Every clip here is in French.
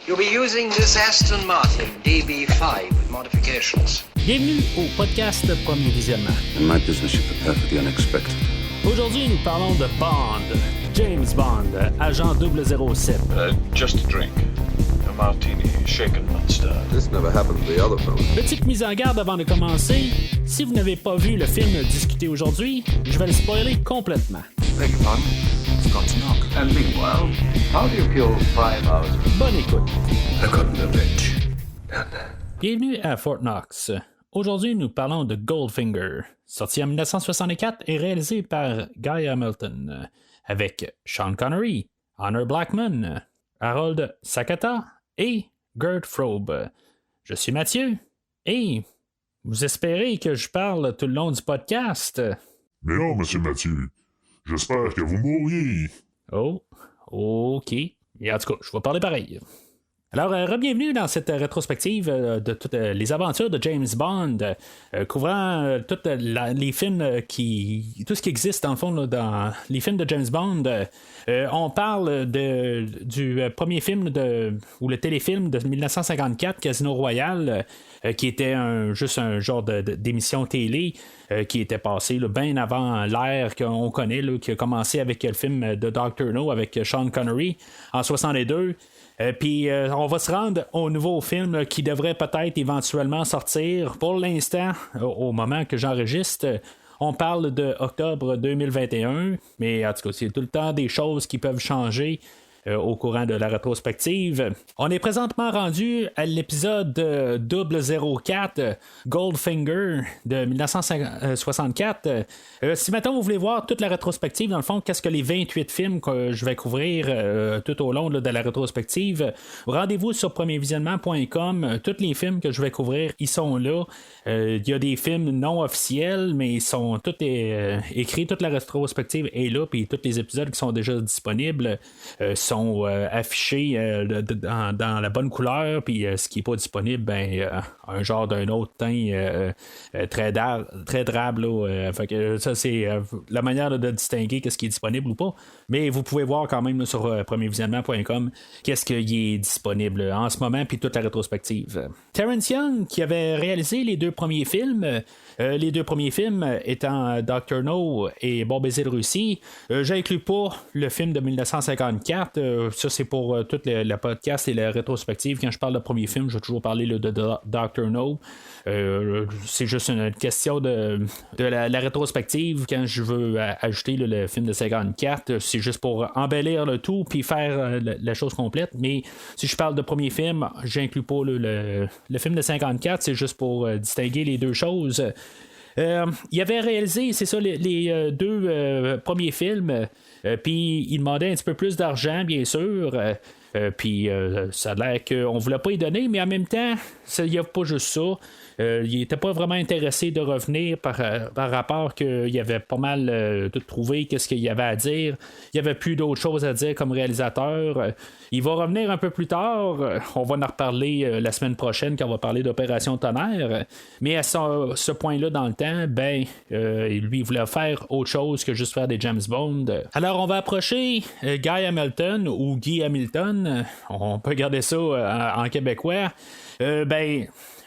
You'll be using this Aston Martin DB5 with modifications. Bienvenue au podcast Premier Visionnement. In my business, you prepare for the unexpected. Aujourd'hui, nous parlons de Bond, James Bond, agent 007. Just a drink. A martini, shaken not stirred. This never happened to the other fellow. Petite mise en garde avant de commencer. Si vous n'avez pas vu le film discuté aujourd'hui, je vais le spoiler complètement. Beg your pardon? Forgot to knock. And meanwhile, how do you kill 5 hours? Bonne écoute. I've gotten the bitch. Down there. Bienvenue à Fort Knox. Aujourd'hui, nous parlons de Goldfinger, sorti en 1964 et réalisé par Guy Hamilton, avec Sean Connery, Honor Blackman, Harold Sakata et Gert Frobe. Je suis Mathieu, et vous espérez que je parle tout le long du podcast? Mais non, monsieur Mathieu. J'espère que vous mourriez. Oh, ok. Et en tout cas, je vais parler pareil. Alors, bienvenue dans cette rétrospective de toutes les aventures de James Bond, couvrant tous les films tout ce qui existe dans le fond là, dans les films de James Bond. On parle du premier film ou le téléfilm de 1954, Casino Royale, qui était juste un genre d'émission télé qui était passé bien avant l'ère qu'on connaît, là, qui a commencé avec le film de Dr. No avec Sean Connery en 62. Puis on va se rendre au nouveau film qui devrait peut-être éventuellement sortir. Pour l'instant, au moment que j'enregistre, on parle de octobre 2021, mais en tout cas, c'est tout le temps des choses qui peuvent changer au courant de la rétrospective. On est présentement rendu à l'épisode 004 Goldfinger de 1964. Si maintenant vous voulez voir toute la rétrospective, dans le fond, qu'est-ce que les 28 films que je vais couvrir tout au long de la rétrospective, rendez-vous sur premiervisionnement.com. Tous les films que je vais couvrir, ils sont là. Il y a des films non officiels, mais ils sont tous écrits, toute la rétrospective est là, puis tous les épisodes qui sont déjà disponibles sont affichés dans la bonne couleur, puis ce qui n'est pas disponible, un genre d'un autre teint très drabe. Fait que ça, c'est la manière de distinguer qu'est-ce qui est disponible ou pas. Mais vous pouvez voir quand même là, sur premiervisionnement.com qu'est-ce qui est disponible en ce moment, puis toute la rétrospective. Terrence Young, qui avait réalisé les deux premiers films, étant Dr. No et Bon baiser de Russie. J'inclus pas le film de 1954. Ça, c'est pour toute la podcast et la rétrospective. Quand je parle de premier film, je vais toujours parler de Dr. No. C'est juste une question de la rétrospective. Quand je veux ajouter le film de 54, c'est juste pour embellir le tout puis faire la chose complète. Mais si je parle de premier film, j'inclus pas le film de 54. C'est juste pour distinguer les deux choses. Il avait réalisé, c'est ça, les deux premiers films, puis il demandait un petit peu plus d'argent, bien sûr. Puis ça a l'air qu'on ne voulait pas y donner, mais en même temps, il n'y a pas juste ça. Il n'était pas vraiment intéressé de revenir par rapport qu'il avait pas mal tout trouvé, qu'est-ce qu'il y avait à dire. Il n'y avait plus d'autres choses à dire comme réalisateur. Il va revenir un peu plus tard. On va en reparler la semaine prochaine quand on va parler d'Opération Tonnerre. Mais à ce point-là dans le temps, lui, il voulait faire autre chose que juste faire des James Bond. Alors, on va approcher Guy Hamilton ou Guy Hamilton. On peut garder ça en québécois.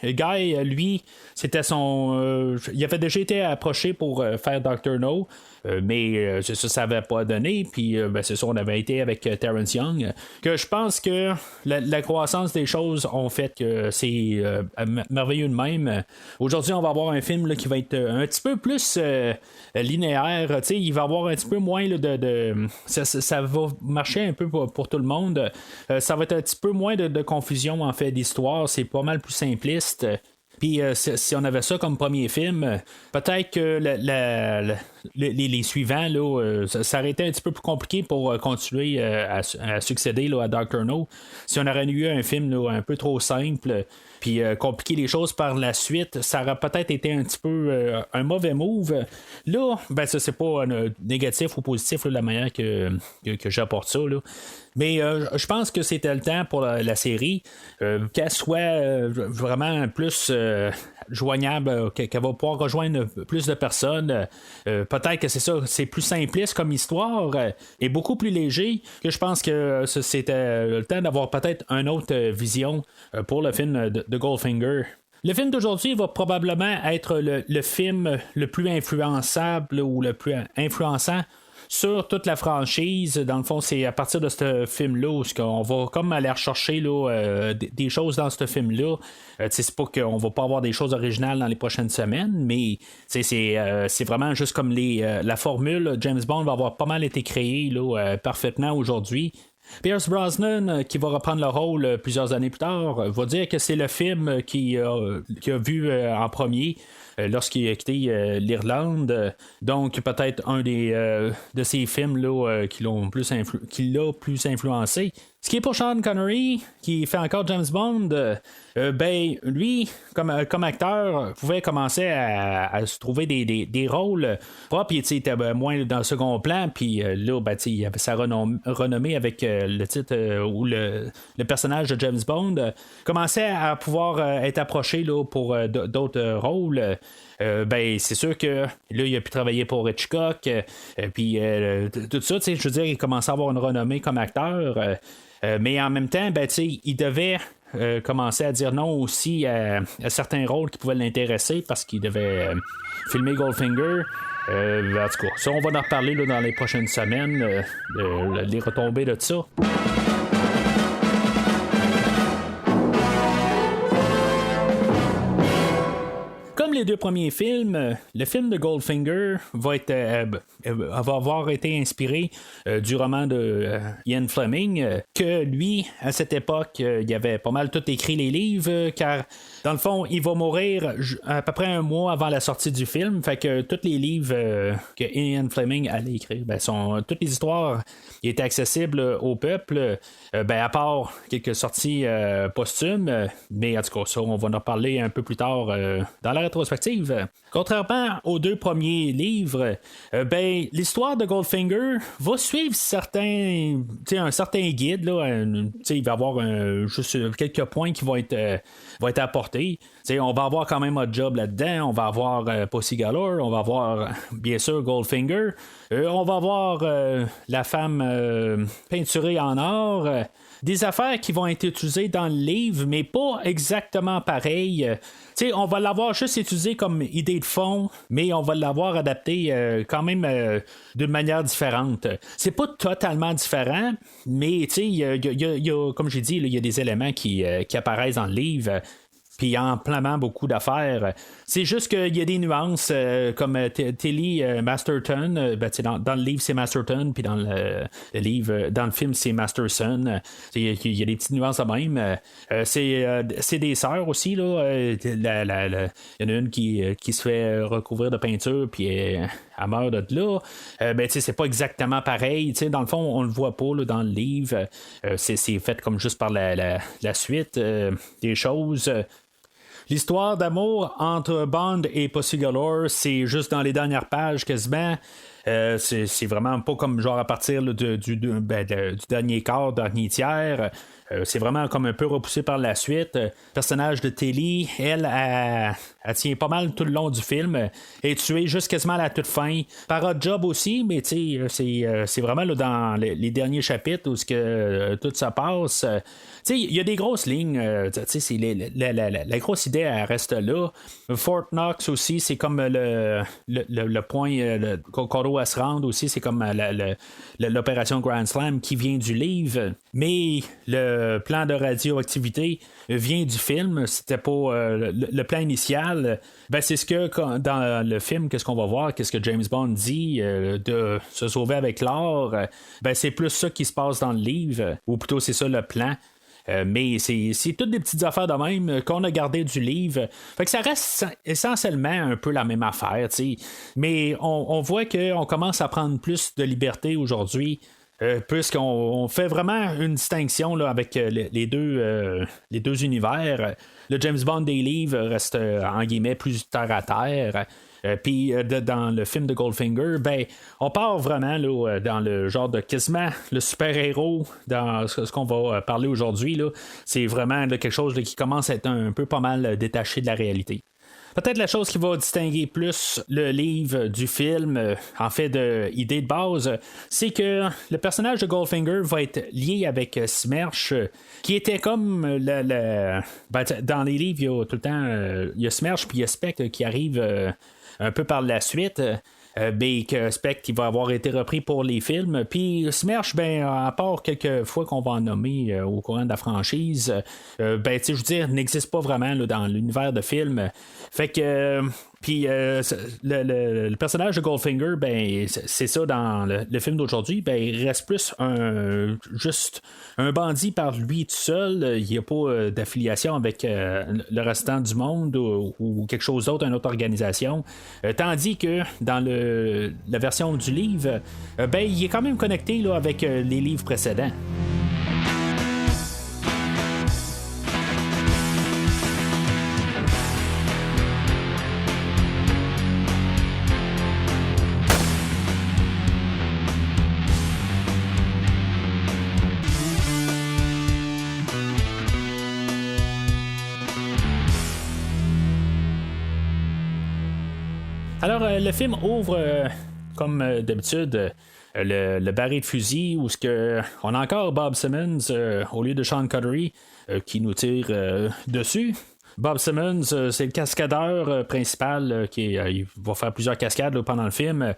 Guy, lui, c'était il avait déjà été approché pour faire Dr. No, mais ça n'avait pas donné. Puis, c'est ça, on avait été avec Terrence Young. Que je pense que la croissance des choses ont fait que c'est merveilleux de même. Aujourd'hui, on va avoir un film là, qui va être un petit peu plus linéaire. Il va avoir un petit peu moins ça va marcher un peu pour tout le monde. Ça va être un petit peu moins de confusion en fait d'histoire. C'est pas mal plus simpliste. Puis si on avait ça comme premier film, peut-être que les suivants, là, ça aurait été un petit peu plus compliqué pour continuer à succéder là, à Dr. No. Si on aurait eu un film là, un peu trop simple, puis compliquer les choses par la suite, ça aurait peut-être été un petit peu un mauvais move. Là, ça c'est pas négatif ou positif là, la manière que j'apporte ça. Là. Mais je pense que c'était le temps pour la série qu'elle soit vraiment plus joignable, qu'elle va pouvoir rejoindre plus de personnes. Peut-être que c'est ça, c'est plus simpliste comme histoire et beaucoup plus léger que je pense que c'était le temps d'avoir peut-être une autre vision pour le film de Goldfinger. Le film d'aujourd'hui va probablement être le film le plus influençable ou le plus influençant sur toute la franchise. Dans le fond, c'est à partir de ce film-là où on va comme aller rechercher là, des choses dans ce film-là. C'est pas qu'on va pas avoir des choses originales dans les prochaines semaines, mais c'est vraiment juste comme la formule. James Bond va avoir pas mal été créé là, parfaitement aujourd'hui. Pierce Brosnan, qui va reprendre le rôle plusieurs années plus tard, va dire que c'est le film qu'il a vu en premier lorsqu'il a quitté l'Irlande. Donc, peut-être un de ces films là, qui l'a plus influencé. Ce qui est pour Sean Connery, qui fait encore James Bond, lui, comme acteur, pouvait commencer à se trouver des rôles propres. Il était moins dans le second plan, puis là, il avait sa renommée avec le titre ou le personnage de James Bond. Commençait à pouvoir être approché là, pour d'autres rôles. C'est sûr que là, il a pu travailler pour Hitchcock, puis tout ça, je veux dire, il commençait à avoir une renommée comme acteur. Mais en même temps, il devait commencer à dire non aussi à certains rôles qui pouvaient l'intéresser parce qu'il devait filmer Goldfinger. En tout cas, ça, on va en reparler là, dans les prochaines semaines, les retombées de ça. Comme les deux premiers films, le film de Goldfinger va avoir été inspiré du roman de Ian Fleming, que lui, à cette époque, il avait pas mal tout écrit les livres, car dans le fond, il va mourir à peu près un mois avant la sortie du film, fait que tous les livres que Ian Fleming allait écrire, toutes les histoires étaient accessibles au peuple, à part quelques sorties posthumes, mais en tout cas, ça, on va en parler un peu plus tard dans la rétrospective. Contrairement aux deux premiers livres, l'histoire de Goldfinger va suivre un certain guide. Là, il va y avoir juste quelques points qui vont être apportés. On va avoir quand même un job là-dedans. On va avoir Pussy Galore. On va avoir, bien sûr, Goldfinger. On va avoir la femme peinturée en or. Des affaires qui vont être utilisées dans le livre, mais pas exactement pareilles. On va l'avoir juste utilisé comme idée de fond, mais on va l'avoir adapté quand même d'une manière différente. C'est pas totalement différent, mais il y a, comme j'ai dit, il y a des éléments qui apparaissent dans le livre. Puis amplement beaucoup d'affaires. C'est juste qu'il y a des nuances comme Tilly Masterton. Dans le livre, c'est Masterton, puis dans le livre, dans le film, c'est Masterson. Il y a des petites nuances à même. C'est des sœurs aussi. Là. Il y en a une qui se fait recouvrir de peinture, puis elle meurt de là. C'est pas exactement pareil. Dans le fond, on le voit pas là, dans le livre. C'est fait comme juste par la suite des choses. L'histoire d'amour entre Bond et Pussy Galore, c'est juste dans les dernières pages quasiment. C'est vraiment pas comme genre à partir là, du dernier quart, dernier tiers. C'est vraiment comme un peu repoussé par la suite. Le personnage de Tilly, elle tient pas mal tout le long du film. Est tuée juste quasiment à la toute fin. Par Hot Job aussi, mais c'est vraiment là, dans les derniers chapitres où tout ça passe. Il y a des grosses lignes. La grosse idée, elle reste là. Fort Knox aussi, c'est comme le point qu'on doit se rendre aussi. C'est comme l'opération Grand Slam qui vient du livre. Mais le plan de radioactivité vient du film. C'était pas le plan initial. C'est ce que dans le film, qu'est-ce qu'on va voir, qu'est-ce que James Bond dit de se sauver avec l'or. C'est plus ça qui se passe dans le livre, ou plutôt c'est ça le plan. Mais c'est toutes des petites affaires de même qu'on a gardé du livre. Fait que ça reste essentiellement un peu la même affaire, t'sais. Mais on voit qu'on commence à prendre plus de liberté aujourd'hui. Puisqu'on fait vraiment une distinction là, avec les deux univers. Le James Bond des livres reste en guillemets plus terre à terre. Puis dans le film de Goldfinger, on part vraiment là, dans le genre de quasiment le super-héros dans ce qu'on va parler aujourd'hui. Là. C'est vraiment là, quelque chose là, qui commence à être un peu pas mal détaché de la réalité. Peut-être la chose qui va distinguer plus le livre du film, en fait, d'idée de base, c'est que le personnage de Goldfinger va être lié avec Smersh, qui était comme dans les livres, il y a tout le temps il y a Smersh puis il y a Spectre qui arrive un peu par la suite. Que Spectre qui va avoir été repris pour les films. Puis Smersh, à part quelques fois qu'on va en nommer au courant de la franchise, je veux dire, n'existe pas vraiment là, dans l'univers de film. Fait que. Puis le personnage de Goldfinger, c'est ça dans le film d'aujourd'hui, il reste plus juste un bandit par lui tout seul. Il n'y a pas d'affiliation avec le restant du monde ou quelque chose d'autre, une autre organisation. Tandis que dans la version du livre, il est quand même connecté là, avec les livres précédents. Alors, le film ouvre, comme d'habitude, le baril de fusil où on a encore Bob Simmons au lieu de Sean Connery qui nous tire dessus. Bob Simmons, c'est le cascadeur principal il va faire plusieurs cascades là, pendant le film.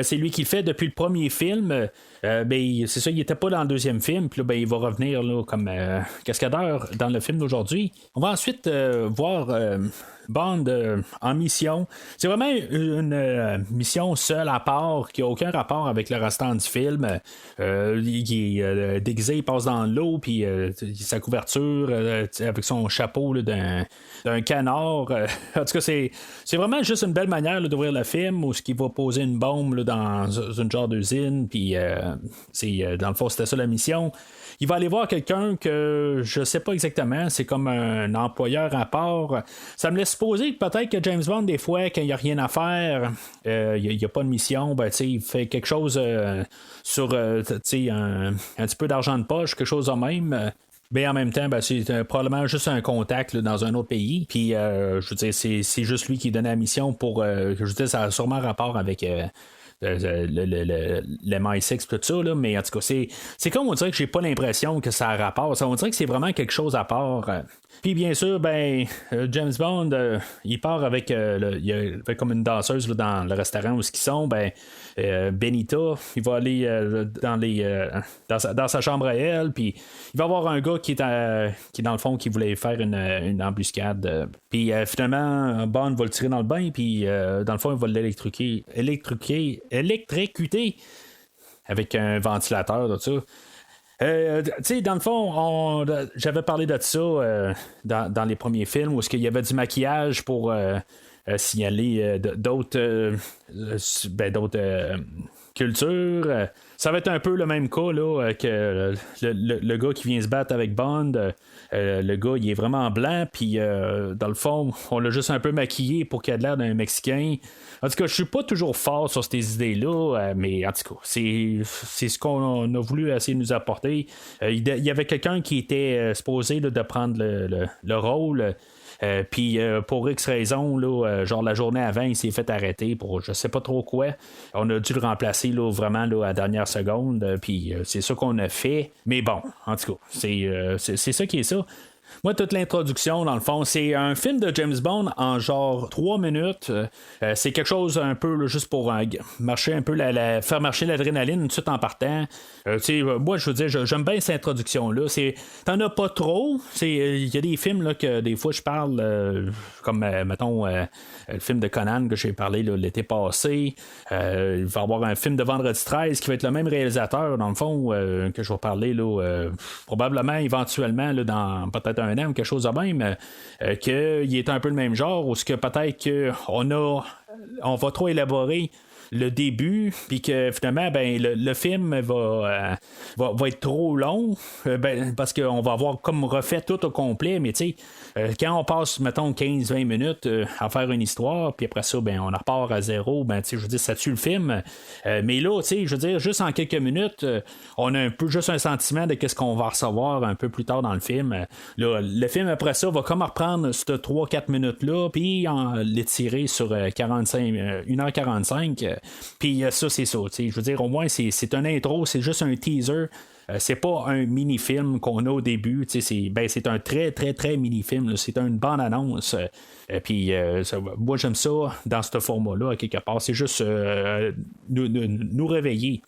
C'est lui qui le fait depuis le premier film. C'est ça, il n'était pas dans le deuxième film. Puis là, il va revenir là, comme cascadeur dans le film d'aujourd'hui. On va ensuite voir Bond en mission. C'est vraiment une mission seule à part qui n'a aucun rapport avec le restant du film. Il est déguisé, il passe dans l'eau, puis sa couverture avec son chapeau là, d'un canard. En tout cas, c'est vraiment juste une belle manière là, d'ouvrir le film où ce qui va poser une bombe là, dans une genre d'usine, puis dans le fond, c'était ça la mission. Il va aller voir quelqu'un que je sais pas exactement, c'est comme un employeur à part. Ça me laisse supposer que peut-être que James Bond, des fois, quand il n'y a rien à faire, il n'y a pas de mission, il fait quelque chose sur un petit peu d'argent de poche, quelque chose de même. En même temps, c'est probablement juste un contact là, dans un autre pays. Puis, je veux dire, c'est juste lui qui donnait la mission pour. Je veux dire, ça a sûrement rapport avec. Le MI6 tout ça là, mais en tout cas c'est comme on dirait que j'ai pas l'impression que ça a rapport, on dirait que c'est vraiment quelque chose à part. Puis bien sûr James Bond il part avec il y a comme une danseuse là, dans le restaurant où ils sont, Benita, il va aller dans sa chambre à elle, puis il va avoir un gars qui est dans le fond qui voulait faire une embuscade, puis finalement Bond va le tirer dans le bain, puis dans le fond il va l'électrocuter avec un ventilateur, tout ça. Dans le fond, j'avais parlé de ça dans les premiers films où il y avait du maquillage pour signaler d'autres cultures. Ça va être un peu le même cas là, que le gars qui vient se battre avec Bond. Le gars, il est vraiment blanc, puis dans le fond, on l'a juste un peu maquillé pour qu'il ait l'air d'un Mexicain. En tout cas, je suis pas toujours fort sur ces idées-là, mais en tout cas, c'est ce qu'on a voulu essayer de nous apporter. Il y avait quelqu'un qui était supposé là, de prendre le rôle. Puis pour X raison, là, genre la journée avant, il s'est fait arrêter pour je sais pas trop quoi. On a dû le remplacer là, vraiment là, à la dernière seconde. Puis c'est ça qu'on a fait. Mais bon, en tout cas, c'est ça qui est ça. Moi, toute l'introduction, dans le fond, c'est un film de James Bond en genre 3 minutes. C'est quelque chose un peu là, juste pour marcher un peu faire marcher l'adrénaline tout de suite en partant. Moi, je veux dire, j'aime bien cette introduction-là. T'en as pas trop. Il y a des films là, que des fois je parle, comme mettons le film de Conan que j'ai parlé là, l'été passé. Il va y avoir un film de Vendredi 13 qui va être le même réalisateur, dans le fond, que je vais parler là, probablement éventuellement là, dans peut-être un an ou quelque chose de même, qu'il est un peu le même genre, ou ce que peut-être qu'on va trop élaborer le début, puis que finalement, ben, le film va être trop long, parce qu'on va avoir comme refait tout au complet, mais tu sais, quand on passe, mettons, 15-20 minutes à faire une histoire, puis après ça, ben, on repart à zéro, ben, tu sais, je veux dire, ça tue le film. Mais là, tu sais, je veux dire, juste en quelques minutes, on a un peu juste un sentiment de qu'est-ce qu'on va recevoir un peu plus tard dans le film. Là, le film, après ça, va comme reprendre ces 3-4 minutes-là, puis l'étirer sur 1h45. Puis ça, c'est ça. Je veux dire, au moins, c'est un intro, c'est juste un teaser. C'est pas un mini-film qu'on a au début. C'est un très, très, très mini-film. Là. C'est une bande-annonce. Puis moi, j'aime ça dans ce format-là, à quelque part. C'est juste nous réveiller.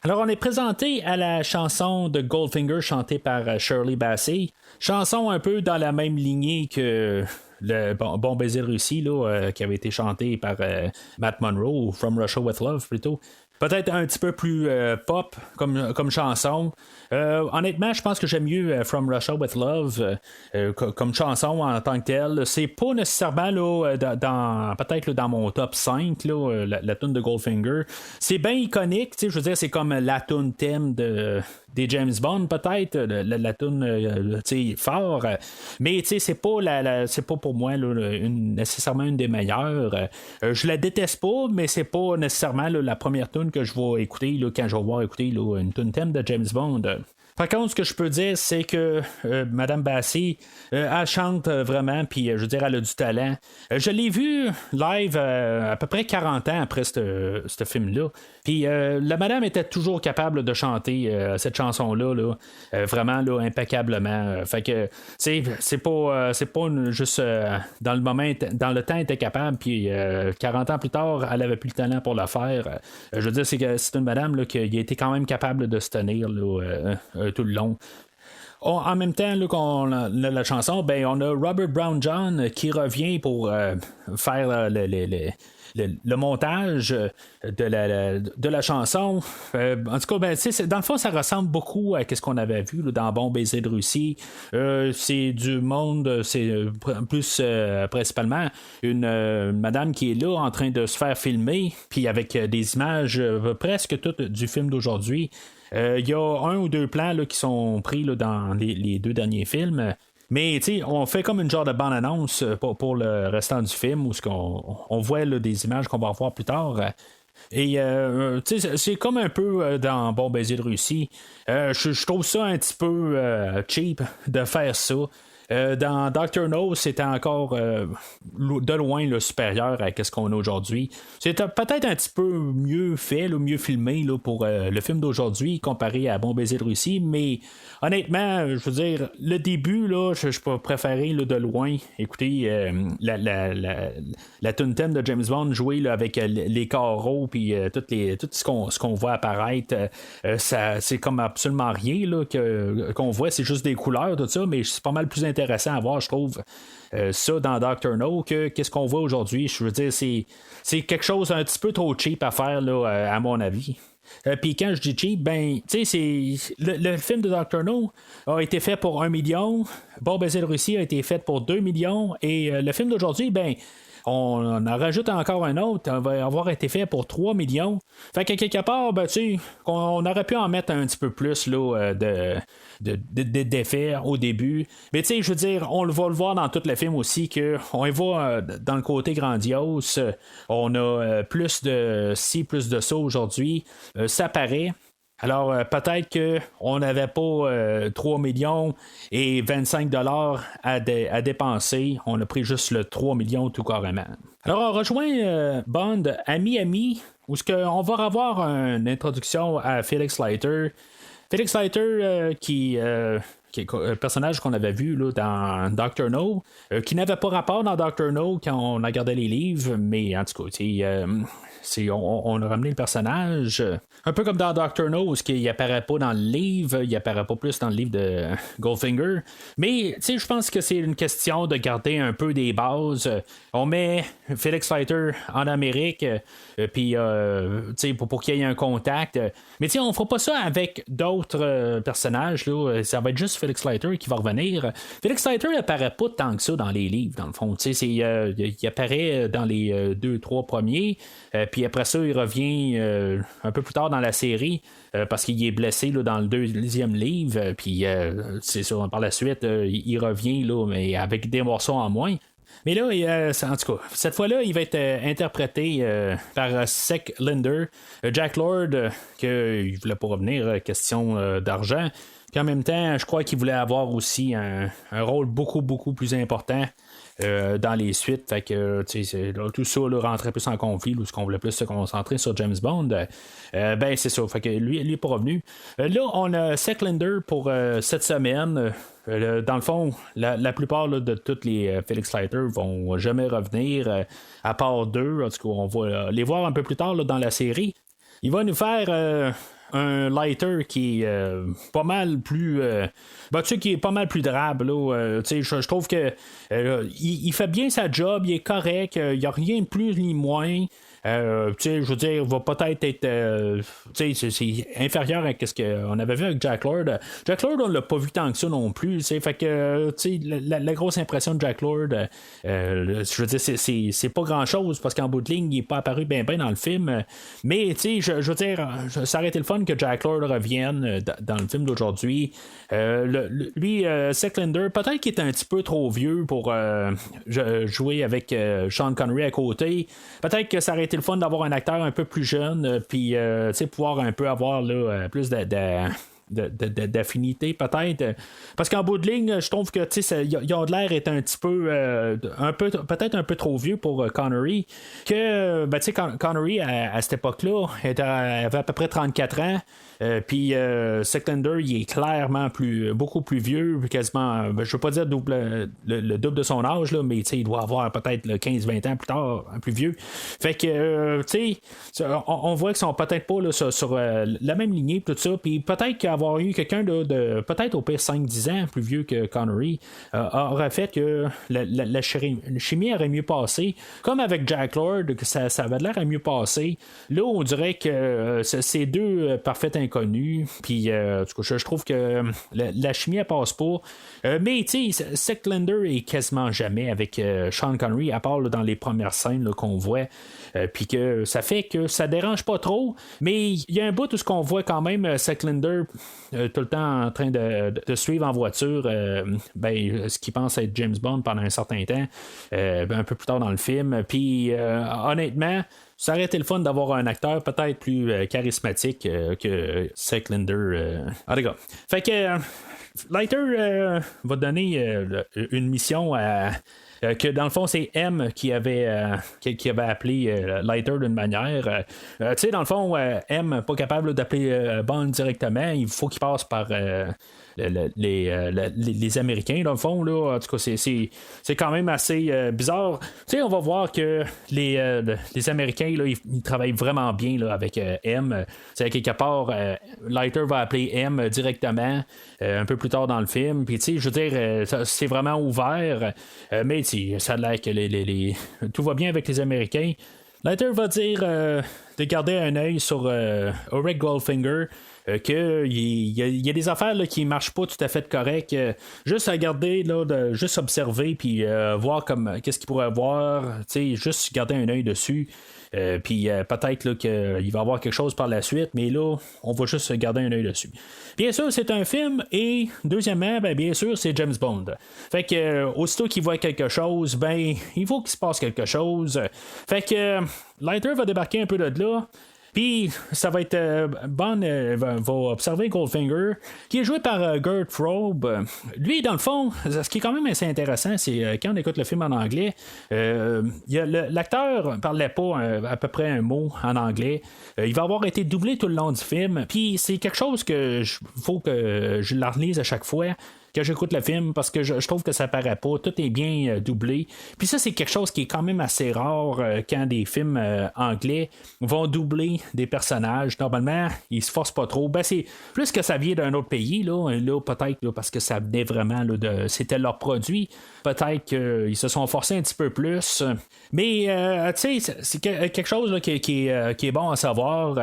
Alors, on est présenté à la chanson de Goldfinger chantée par Shirley Bassey. Chanson un peu dans la même lignée que le Bon baiser de Russie, là, qui avait été chanté par Matt Monro, ou From Russia with Love plutôt. Peut-être un petit peu plus pop comme chanson. Honnêtement, je pense que j'aime mieux From Russia with Love comme chanson en tant que telle. C'est pas nécessairement là, peut-être là, dans mon top 5, là, la tune de Goldfinger. C'est bien iconique, je veux dire, c'est comme la tune thème des James Bond, peut-être, la tune fort. Mais c'est pas pour moi là, nécessairement une des meilleures. Je la déteste pas, mais c'est pas nécessairement là, la première tune que je vais écouter là, quand je vais voir écouter là, une tune thème de James Bond. Par contre, ce que je peux dire, c'est que Madame Bassey, elle chante vraiment, puis je veux dire, elle a du talent. Je l'ai vu live à peu près 40 ans après ce film-là. Puis la madame était toujours capable de chanter cette chanson-là, là, vraiment là, impeccablement. Fait que c'est pas juste dans le moment, dans le temps, elle était capable, puis 40 ans plus tard, elle avait plus le talent pour le faire. Je veux dire, c'est une madame là, qui a été quand même capable de se tenir là, tout le long. En même temps là, qu'on a la chanson, ben on a Robert Brown John qui revient pour faire le montage de la chanson. En tout cas, ben, dans le fond, ça ressemble beaucoup à ce qu'on avait vu là, dans Bon baiser de Russie. C'est du monde, c'est plus principalement une madame qui est là en train de se faire filmer, puis avec des images presque toutes du film d'aujourd'hui. Il y a un ou deux plans là, qui sont pris là, dans les deux derniers films. Mais on fait comme une genre de bande-annonce pour le restant du film où on voit là, des images qu'on va revoir plus tard. Et c'est comme un peu dans Bon baiser de Russie. Je trouve ça un petit peu cheap de faire ça. Dans Dr. No, c'était encore de loin là, supérieur à ce qu'on a aujourd'hui. C'était peut-être un petit peu mieux fait, là, mieux filmé là, pour le film d'aujourd'hui comparé à Bon baiser de Russie, mais honnêtement, je veux dire, le début, là, je peux préférer là, de loin écouter la tune thème de James Bond jouer là, avec les carreaux puis tout ce qu'on voit apparaître. C'est comme absolument rien là, qu'on voit, c'est juste des couleurs, tout ça, mais c'est pas mal plus intéressant à voir, je trouve, ça dans Dr. No que qu'est-ce qu'on voit aujourd'hui. Je veux dire, c'est quelque chose un petit peu trop cheap à faire, là, à mon avis. Puis quand je dis cheap, ben, tu sais, le film de Dr. No a été fait pour 1 million, Bon baiser de Russie a été fait pour 2 millions, et le film d'aujourd'hui, ben, on en rajoute encore un autre, on va avoir été fait pour 3 millions. Fait que quelque part, ben, tu sais, on aurait pu en mettre un petit peu plus là, d'effets au début. Mais tu sais, je veux dire, on va le voir dans tout le film aussi, qu'on y va dans le côté grandiose. On a plus de ci, plus de ça aujourd'hui. Ça paraît. Alors, peut-être qu'on n'avait pas 3 millions et 25 $ à dépenser. On a pris juste le 3 millions tout carrément. Alors, on rejoint Bond à Miami, où on va avoir une introduction à Felix Leiter. Felix Leiter qui est un personnage qu'on avait vu là, dans Dr. No, qui n'avait pas rapport dans Dr. No quand on a regardé les livres, mais en tout cas, on a ramené le personnage un peu comme dans Dr. No, où il apparaît pas dans le livre, il apparaît pas plus dans le livre de Goldfinger, mais je pense que c'est une question de garder un peu des bases. On met Felix Leiter en Amérique, puis pour qu'il y ait un contact, mais on fera pas ça avec d'autres personnages là. Ça va être juste Felix Leiter qui va revenir. Felix Leiter apparaît pas tant que ça dans les livres, dans le fond. Il apparaît dans les 2-3 premiers, puis après ça, il revient un peu plus tard dans la série parce qu'il est blessé là, dans le 2e livre, puis c'est sûr, par la suite, il revient, là, mais avec des morceaux en moins. Mais là, en tout cas, cette fois-là, il va être interprété par Sek Linder, Jack Lord, qu'il voulait pas revenir, question d'argent. Puis en même temps, je crois qu'il voulait avoir aussi un rôle beaucoup, beaucoup plus important dans les suites. Fait que tout ça là, rentrait plus en conflit, où ce qu'on voulait plus se concentrer sur James Bond. Ben c'est ça. Fait que lui est pas revenu. Là, on a Sek Linder pour cette semaine. Dans le fond, la plupart là, de tous les Felix Leiter vont jamais revenir, à part 2. En tout cas, on va les voir un peu plus tard là, dans la série. Il va nous faire un Leiter qui est pas mal plus qui est pas mal plus drabe là, je trouve que il fait bien sa job, il est correct, il n'y a rien de plus ni moins. Je veux dire, va peut-être être, c'est inférieur à ce qu'on avait vu avec Jack Lord. Jack Lord, on l'a pas vu tant que ça non plus. Fait que, la grosse impression de Jack Lord, je veux dire, c'est pas grand-chose parce qu'en bout de ligne, il est pas apparu bien dans le film. Mais, je veux dire, ça aurait été le fun que Jack Lord revienne dans le film d'aujourd'hui. Lui, Sek Linder, peut-être qu'il est un petit peu trop vieux pour jouer avec Sean Connery à côté. Peut-être que ça aurait été le fun d'avoir un acteur un peu plus jeune, puis pouvoir un peu avoir là, plus d'affinité peut-être, parce qu'en bout de ligne je trouve que ils ont de l'air être un petit peu peut-être un peu trop vieux pour Connery, que Connery à cette époque-là avait à peu près 34 ans, puis Sek Linder il est clairement beaucoup plus vieux, quasiment, je veux pas dire le double de son âge là, mais il doit avoir peut-être 15-20 ans plus tard, plus vieux, fait que on voit qu'ils sont peut-être pas là, sur la même lignée, tout ça, puis peut-être qu'avoir eu quelqu'un de peut-être au pire 5-10 ans plus vieux que Connery aurait fait que la chimie aurait mieux passé, comme avec Jack Lord, que ça avait l'air à mieux passer. Là on dirait que c'est deux parfaits inconnus, puis je trouve que la chimie elle passe pas, mais Sek Linder est quasiment jamais avec Sean Connery, à part là, dans les premières scènes là, qu'on voit, puis que ça fait que ça dérange pas trop, mais il y a un bout où ce qu'on voit quand même Sek Linder tout le temps en train de suivre en voiture ce qu'il pense être James Bond pendant un certain temps, un peu plus tard dans le film, puis honnêtement ça aurait été le fun d'avoir un acteur peut-être plus charismatique que Sek Linder. En tout cas, fait que Leiter va donner une mission à que dans le fond c'est M qui avait appelé Leiter d'une manière, dans le fond M pas capable d'appeler Bond directement, il faut qu'il passe par les Américains dans le fond là. En tout cas c'est quand même assez bizarre. On va voir que les Américains là, ils travaillent vraiment bien là, avec M. Quelque part Leiter va appeler M directement un peu plus tard dans le film, puis je veux dire c'est vraiment ouvert, mais ça a l'air que tout va bien avec les Américains. Leiter va dire de garder un œil sur Ulrich Goldfinger, qu'il y a des affaires là, qui marchent pas tout à fait correct, juste à regarder là, juste observer puis voir qu'est-ce qu'il pourrait voir, juste garder un œil dessus. Puis peut-être là, qu'il va y avoir quelque chose par la suite, mais là, on va juste garder un œil dessus. Bien sûr, c'est un film, et deuxièmement, bien sûr, c'est James Bond. Fait que aussitôt qu'il voit quelque chose, il faut qu'il se passe quelque chose. Fait que Leiter va débarquer un peu de là. Puis, ça va être Bond va observer Goldfinger, qui est joué par Gert Frobe. Lui, dans le fond, ce qui est quand même assez intéressant, c'est quand on écoute le film en anglais, l'acteur parlait pas à peu près un mot en anglais. Il va avoir été doublé tout le long du film. Puis, c'est quelque chose que faut que je la relise à chaque fois. que j'écoute le film parce que je trouve que ça paraît pas. Tout est bien doublé. Puis ça, c'est quelque chose qui est quand même assez rare quand des films anglais vont doubler des personnages. Normalement, ils se forcent pas trop. Ben, c'est plus que ça vient d'un autre pays, là peut-être là, parce que ça venait vraiment là, c'était leur produit. Peut-être qu'ils se sont forcés un petit peu plus. Mais, tu sais, c'est quelque chose là, qui est bon à savoir.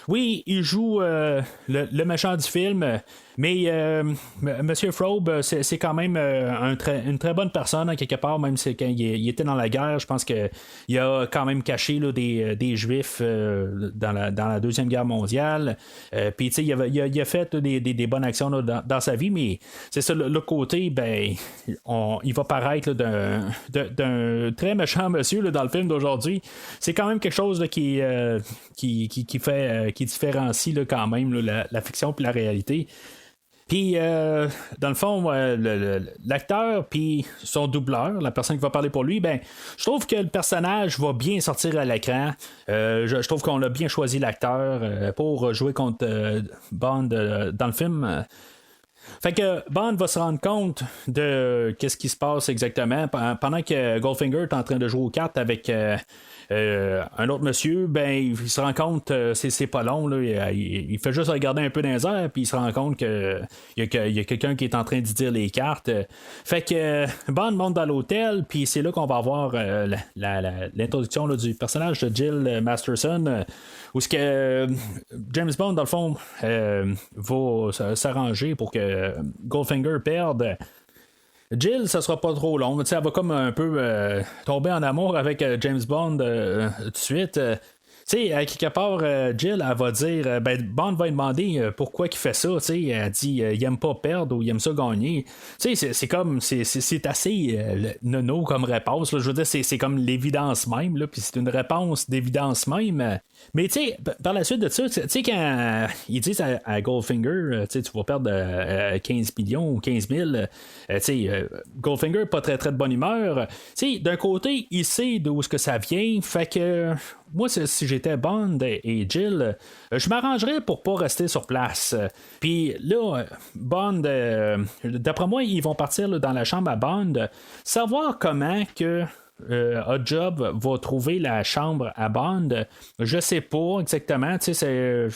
Oui, il joue le méchant du film. Mais Monsieur Frobe, c'est quand même une très bonne personne, hein, quelque part, même si quand il était dans la guerre, je pense qu'il a quand même caché là, des Juifs dans la Deuxième Guerre mondiale. Puis, tu sais, il a fait des bonnes actions là, dans sa vie, mais c'est ça, le côté, ben, il va paraître là, d'un très méchant monsieur là, dans le film d'aujourd'hui. C'est quand même quelque chose là, qui différencie là, quand même là, la fiction puis la réalité. Puis, dans le fond, l'acteur puis son doubleur, la personne qui va parler pour lui, ben, je trouve que le personnage va bien sortir à l'écran. Je trouve qu'on a bien choisi l'acteur pour jouer contre Bond dans le film. Fait que Bond va se rendre compte de qu'est-ce qui se passe exactement pendant que Goldfinger est en train de jouer aux cartes avec un autre monsieur. Ben il se rend compte c'est pas long là, il fait juste regarder un peu dans les airs puis il se rend compte que il y a quelqu'un qui est en train de dire les cartes. Fait que Bond monte dans l'hôtel puis c'est là qu'on va avoir l'introduction là, du personnage de Jill Masterson où ce que James Bond dans le fond va s'arranger pour que Goldfinger perde. Jill, ça sera pas trop long. Elle va comme un peu tomber en amour avec James Bond tout de suite. Tu sais, à quelque part, Jill, elle va dire, ben, Bond va lui demander pourquoi il fait ça. Tu sais, elle dit, il aime pas perdre ou il aime ça gagner. Tu sais, c'est comme, c'est assez nono comme réponse. Là. Je veux dire, c'est comme l'évidence même, là, puis c'est une réponse d'évidence même. Mais tu sais, par la suite de ça, tu sais, quand ils disent à Goldfinger, tu vas perdre 15 millions ou 15 000, tu sais, Goldfinger, pas très très de bonne humeur. Tu sais, d'un côté, il sait d'où est-ce que ça vient, fait que moi, si j'étais Bond et Jill, je m'arrangerais pour pas rester sur place. Puis là, Bond, d'après moi, ils vont partir là, dans la chambre à Bond, savoir comment que Oddjob va trouver la chambre à Bond. Je sais pas exactement, c'est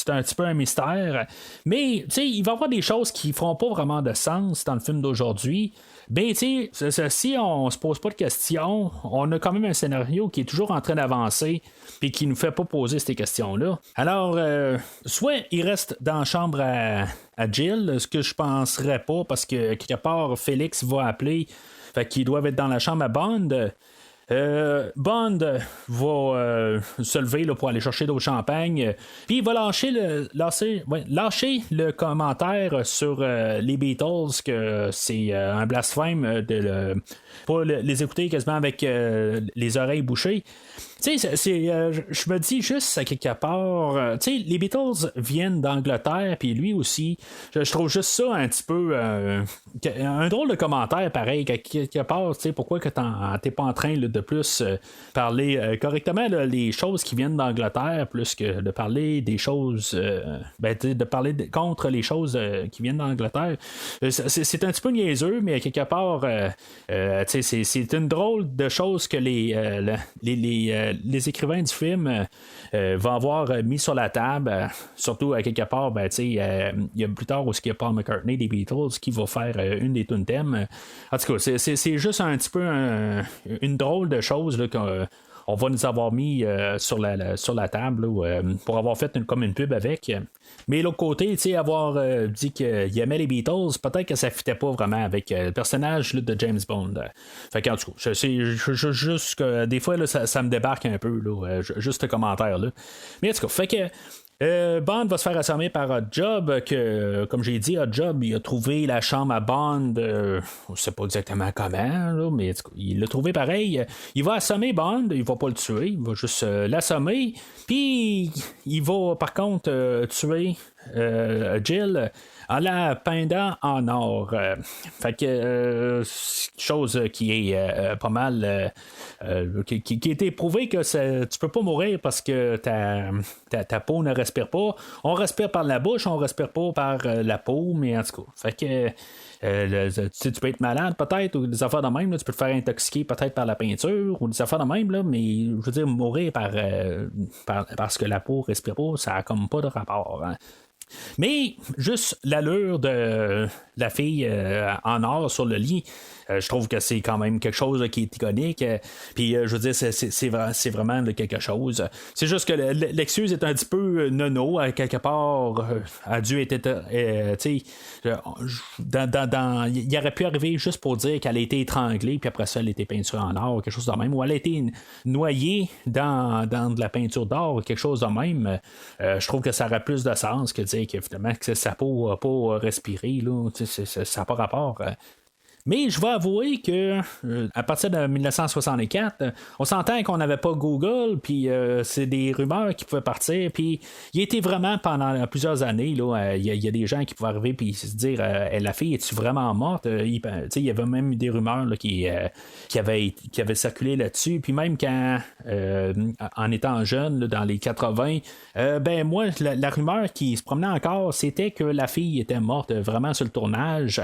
un petit peu un mystère. Mais il va y avoir des choses qui feront pas vraiment de sens dans le film d'aujourd'hui. Ben, tu sais, si on se pose pas de questions, on a quand même un scénario qui est toujours en train d'avancer puis qui nous fait pas poser ces questions-là. Alors, soit il reste dans la chambre à Jill, ce que je penserais pas parce que quelque part, Félix va appeler, fait qu'ils doivent être dans la chambre à Bond. Bond va se lever là, pour aller chercher d'autres champagne. Puis il va lâcher le commentaire sur les Beatles que c'est un blasphème de pas les écouter quasiment avec les oreilles bouchées. Tu sais, je me dis juste à quelque part, tu sais, les Beatles viennent d'Angleterre, puis lui aussi. Je trouve juste ça un petit peu un drôle de commentaire, pareil, quelque part, tu sais, pourquoi que t'es pas en train là, de plus parler correctement là, les choses qui viennent d'Angleterre, plus que de parler des choses, de parler contre les choses qui viennent d'Angleterre. C'est un petit peu niaiseux, mais quelque part, tu sais, c'est une drôle de chose que les écrivains du film vont avoir mis sur la table, surtout à quelque part, il y a plus tard où il y a Paul McCartney des Beatles qui va faire une des tunes thèmes. En tout cas, c'est juste un petit peu une drôle de chose là, qu'on va nous avoir mis sur la table là, pour avoir fait comme une pub avec. Mais l'autre côté, avoir dit qu'il aimait les Beatles, peut-être que ça ne fitait pas vraiment avec le personnage là, de James Bond. Fait qu'en tout cas, c'est juste que des fois là, ça me débarque un peu, là, juste ce commentaire-là. Mais en tout cas, fait que Bond va se faire assommer par Oddjob, que, comme j'ai dit, Oddjob, il a trouvé la chambre à Bond, on ne sait pas exactement comment, là, mais il l'a trouvé pareil. Il va assommer Bond, il va pas le tuer, il va juste l'assommer, puis il va par contre tuer Jill en la peindant en or. Fait que chose qui est pas mal qui a été prouvé que tu peux pas mourir parce que ta peau ne respire pas. On respire par la bouche, on respire pas par la peau, mais en tout cas. Fait que tu peux être malade peut-être ou des affaires de même, là, tu peux te faire intoxiquer peut-être par la peinture ou des affaires de même, là, mais je veux dire mourir parce que la peau respire pas, ça a comme pas de rapport. Hein. Mais juste l'allure de la fille en or sur le lit, je trouve que c'est quand même quelque chose qui est iconique. Puis je veux dire, c'est vraiment quelque chose. C'est juste que l'excuse est un petit peu nono, à quelque part, a dû être. Il aurait pu arriver juste pour dire qu'elle a été étranglée, puis après ça, elle a été peinturée en or, quelque chose de même, ou elle a été noyée dans de la peinture d'or, quelque chose de même. Je trouve que ça aurait plus de sens que dire qu'évidemment que sa peau n'a pas respiré, là, ça n'a pas rapport. Mais je vais avouer que à partir de 1964, on s'entend qu'on n'avait pas Google, puis c'est des rumeurs qui pouvaient partir, puis il était vraiment pendant plusieurs années, il y a des gens qui pouvaient arriver puis se dire la fille est-tu vraiment morte? Il y avait même des rumeurs là, qui avaient circulé là-dessus, puis même quand en étant jeune, là, dans les 80, ben moi, la rumeur qui se promenait encore, c'était que la fille était morte vraiment sur le tournage,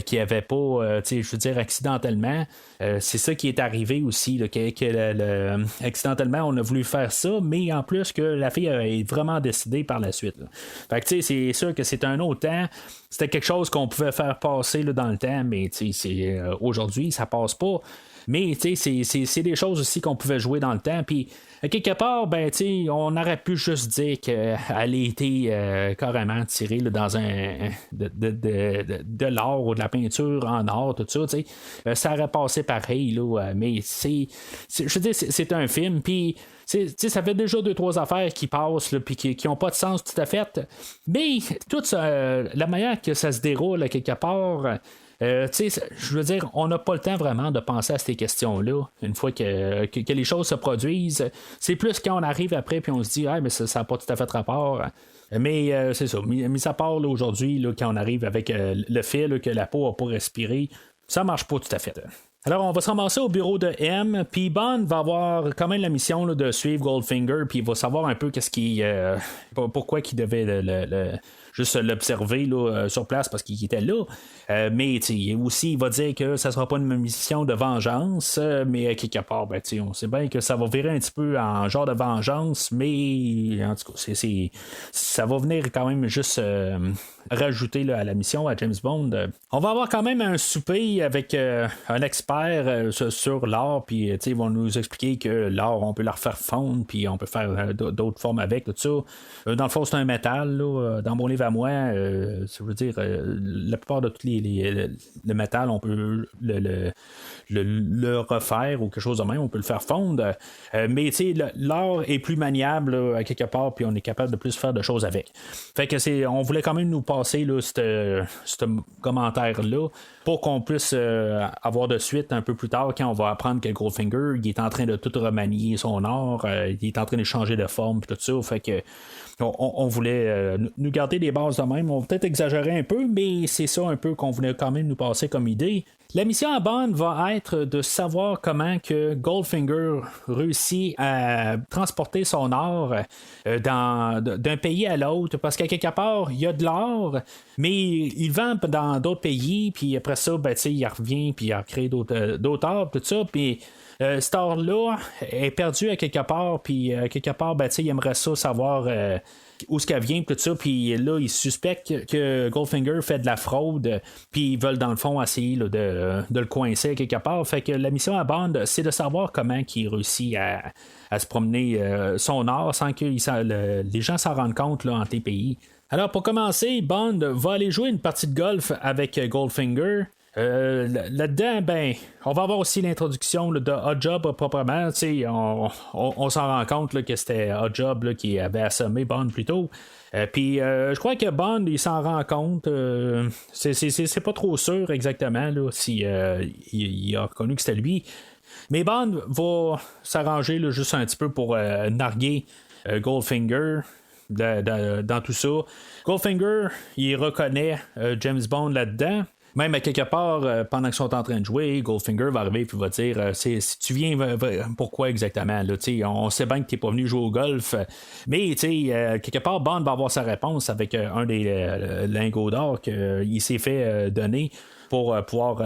qu'il n'y avait pas je veux dire, accidentellement. C'est ça qui est arrivé aussi, là, accidentellement, on a voulu faire ça, mais en plus que la fille est vraiment décidée par la suite. Là. Fait que, c'est sûr que c'est un autre temps. C'était quelque chose qu'on pouvait faire passer là, dans le temps, mais aujourd'hui, ça passe pas. Mais c'est des choses aussi qu'on pouvait jouer dans le temps. Puis quelque part, ben, on aurait pu juste dire qu'elle a été carrément tirée là, dans de l'or ou de la peinture en or, tout ça. Ça aurait passé pareil. Là, mais je veux dire, c'est un film. Puis ça fait déjà 2-3 affaires qui passent puis qui n'ont pas de sens tout à fait. Mais toute la manière que ça se déroule à quelque part. Je veux dire, on n'a pas le temps vraiment de penser à ces questions-là. Une fois que les choses se produisent, c'est plus quand on arrive après puis on se dit, mais ça n'a pas tout à fait rapport. Mais c'est ça. Mis à part là, aujourd'hui, là, quand on arrive avec le fait là, que la peau n'a pas respiré, ça marche pas tout à fait. Alors, on va se ramasser au bureau de M, puis Bond va avoir quand même la mission là, de suivre Goldfinger, puis il va savoir un peu pourquoi il devait juste l'observer là, sur place parce qu'il était là. Mais aussi, il va dire que ça sera pas une mission de vengeance, mais quelque part, ben, on sait bien que ça va virer un petit peu en genre de vengeance, mais en tout cas, ça va venir quand même juste rajouter là, à la mission à James Bond. On va avoir quand même un souper avec un expert sur l'or, puis ils vont nous expliquer que l'or, on peut la refaire fondre, puis on peut faire d'autres formes avec, tout ça. Dans le fond, c'est un métal, là, dans mon livre à moi, ça veut dire, la plupart de tous le métal, on peut le refaire ou quelque chose de même, on peut le faire fondre. Mais l'or est plus maniable là, à quelque part, puis on est capable de plus faire de choses avec. Fait que on voulait quand même nous passer là, ce commentaire-là pour qu'on puisse avoir de suite un peu plus tard quand on va apprendre que Goldfinger il est en train de tout remanier son or, il est en train de changer de forme et tout ça. Fait que on voulait nous garder des bases de même. On va peut-être exagérer un peu, mais c'est ça un peu qu'on voulait quand même nous passer comme idée. La mission à Bond va être de savoir comment que Goldfinger réussit à transporter son or d'un pays à l'autre, parce qu'à quelque part, il y a de l'or, mais il vend dans d'autres pays, puis après ça, ben, il revient, puis il recrée d'autres or, tout ça, puis cet or-là est perdu à quelque part, puis quelque part, ben, il aimerait ça savoir où ce qu'elle vient, tout ça, puis là, ils suspectent que Goldfinger fait de la fraude, puis ils veulent dans le fond essayer là, de le coincer quelque part. Fait que la mission à Bond, c'est de savoir comment il réussit à se promener son or sans que les gens s'en rendent compte là, entre les pays. Alors, pour commencer, Bond va aller jouer une partie de golf avec Goldfinger. Là-dedans, ben, on va avoir aussi l'introduction là, de Odd Job proprement. On s'en rend compte là, que c'était Odd Job là, qui avait assommé Bond plus tôt. Puis je crois que Bond il s'en rend compte. C'est pas trop sûr exactement là, si il a reconnu que c'était lui. Mais Bond va s'arranger là, juste un petit peu pour narguer Goldfinger. dans tout ça. Goldfinger, il reconnaît James Bond là-dedans. Même à quelque part, pendant qu'ils sont en train de jouer, Goldfinger va arriver et va dire si tu viens, pourquoi exactement là, on sait bien que tu n'es pas venu jouer au golf, mais quelque part, Bond va avoir sa réponse avec un des lingots d'or qu'il s'est fait donner pour pouvoir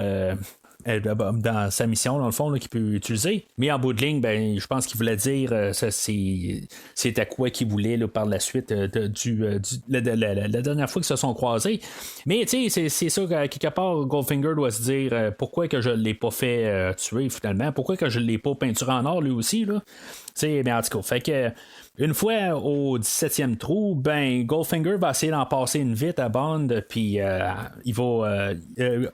dans sa mission, dans le fond, qu'il peut utiliser. Mais en bout de ligne, je pense qu'il voulait dire c'est à quoi qu'il voulait là, par la suite la dernière fois qu'ils se sont croisés. Mais c'est ça que quelque part, Goldfinger doit se dire pourquoi que je ne l'ai pas fait tuer finalement, pourquoi que je ne l'ai pas peinturé en or lui aussi. Là. Mais en tout cas, fait que une fois au 17e trou, Goldfinger va essayer d'en passer une vite à Bond, puis il va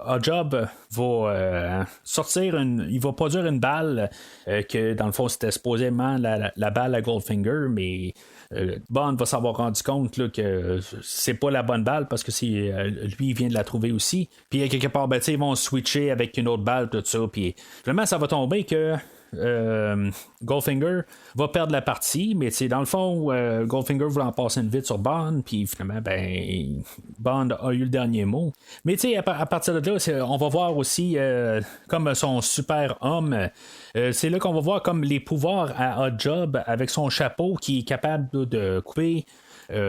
Oddjob va sortir il va produire une balle que dans le fond c'était supposément la balle à Goldfinger, mais Bond va s'avoir rendu compte là, que c'est pas la bonne balle parce que lui il vient de la trouver aussi. Puis quelque part, ils vont switcher avec une autre balle, tout ça, puis vraiment ça va tomber que Goldfinger va perdre la partie, mais dans le fond, Goldfinger voulait en passer une vite sur Bond, puis finalement, Bond a eu le dernier mot. Mais à partir de là, on va voir aussi comme son super homme. C'est là qu'on va voir comme les pouvoirs à Oddjob avec son chapeau qui est capable de couper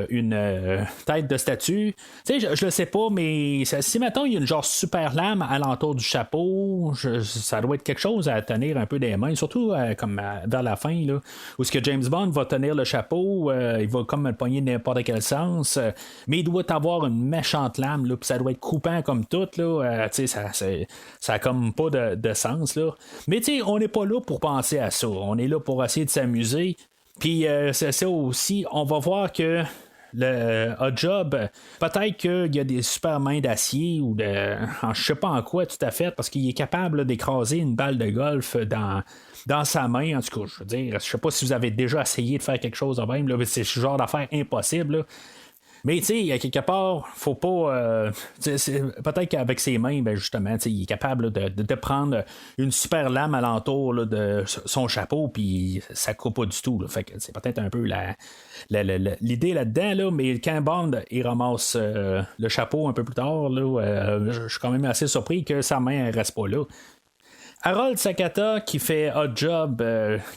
une tête de statue. Je le sais pas, mais si maintenant il y a une genre super lame alentour du chapeau, ça doit être quelque chose à tenir un peu des mains, surtout comme vers la fin, là, où ce que James Bond va tenir le chapeau, il va comme le pogner de n'importe quel sens, mais il doit avoir une méchante lame, là, puis ça doit être coupant comme tout, là, ça a comme pas de sens, là. Mais on n'est pas là pour penser à ça, on est là pour essayer de s'amuser. Puis c'est ça aussi, on va voir que le Oddjob, peut-être qu'il y a des super mains d'acier ou je sais pas en quoi tout à fait, parce qu'il est capable là, d'écraser une balle de golf dans sa main. En tout cas, je veux dire, je sais pas si vous avez déjà essayé de faire quelque chose de même, là, mais c'est ce genre d'affaire impossible, là. Mais à quelque part, faut pas. Peut-être qu'avec ses mains, justement, il est capable là, de prendre une super lame alentour là, de son chapeau, puis ça coupe pas du tout. Là. Fait que c'est peut-être un peu l'idée là-dedans, là, mais quand Bond il ramasse le chapeau un peu plus tard, je suis quand même assez surpris que sa main ne reste pas là. Harold Sakata, qui fait Oddjob,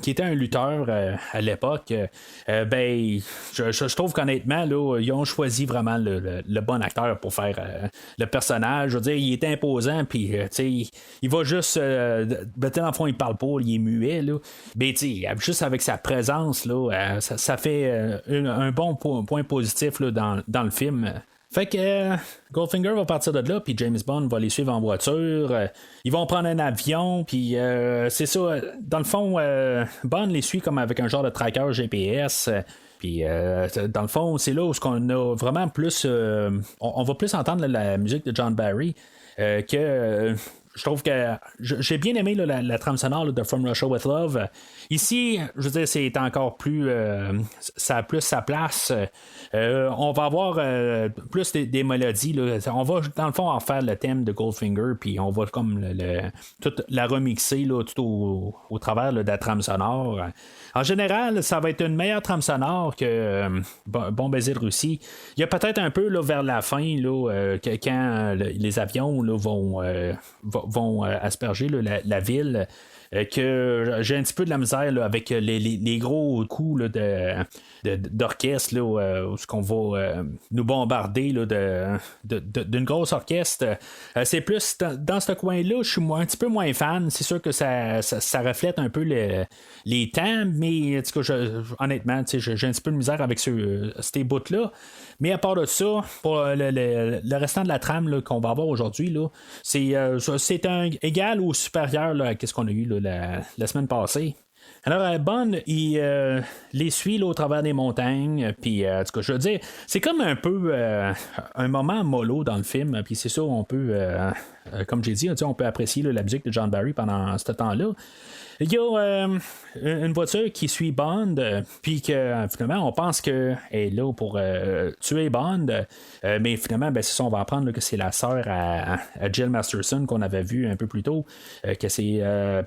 qui était un lutteur à l'époque, je trouve qu'honnêtement, là, ils ont choisi vraiment le bon acteur pour faire le personnage. Je veux dire, il est imposant, puis il va juste. Dans le fond, il parle pas, il est muet, là. Mais juste avec sa présence, là, ça fait un bon point positif là, dans le film. Fait que Goldfinger va partir de là, puis James Bond va les suivre en voiture. Ils vont prendre un avion, puis c'est ça. Dans le fond, Bond les suit comme avec un genre de tracker GPS. Puis dans le fond, c'est là où on a vraiment plus. On va plus entendre la musique de John Barry que. Je trouve que j'ai bien aimé là, la trame sonore là, de From Russia With Love. Ici, je veux dire, c'est encore plus. Ça a plus sa place. On va avoir plus des mélodies. Là. On va, dans le fond, en faire le thème de Goldfinger, puis on va comme toute la remixer là, tout au travers là, de la trame sonore. En général, ça va être une meilleure trame sonore que Bon baiser de Russie. Il y a peut-être un peu là, vers la fin, là, quand les avions là, vont asperger là, la ville, que j'ai un petit peu de la misère là, avec les gros coups là, d'orchestre là, où ce qu'on va nous bombarder là, d'une grosse orchestre. C'est plus dans ce coin-là, je suis un petit peu moins fan. C'est sûr que ça reflète un peu les temps, mais en tout cas, honnêtement, j'ai un petit peu de misère avec ces bouts-là. Mais à part de ça, pour le restant de la trame là, qu'on va avoir aujourd'hui, là, c'est égal ou supérieur là, à ce qu'on a eu là, la semaine passée. Alors, Bond, il les suit là, au travers des montagnes, puis en tout cas, je veux dire, c'est comme un peu un moment mollo dans le film, puis c'est ça, on peut comme j'ai dit, on peut apprécier la musique de John Barry pendant ce temps-là. Il y a une voiture qui suit Bond, puis que finalement on pense qu'elle est là pour tuer Bond, mais finalement c'est ça, on va apprendre que c'est la sœur à Jill Masterson qu'on avait vu un peu plus tôt, que c'est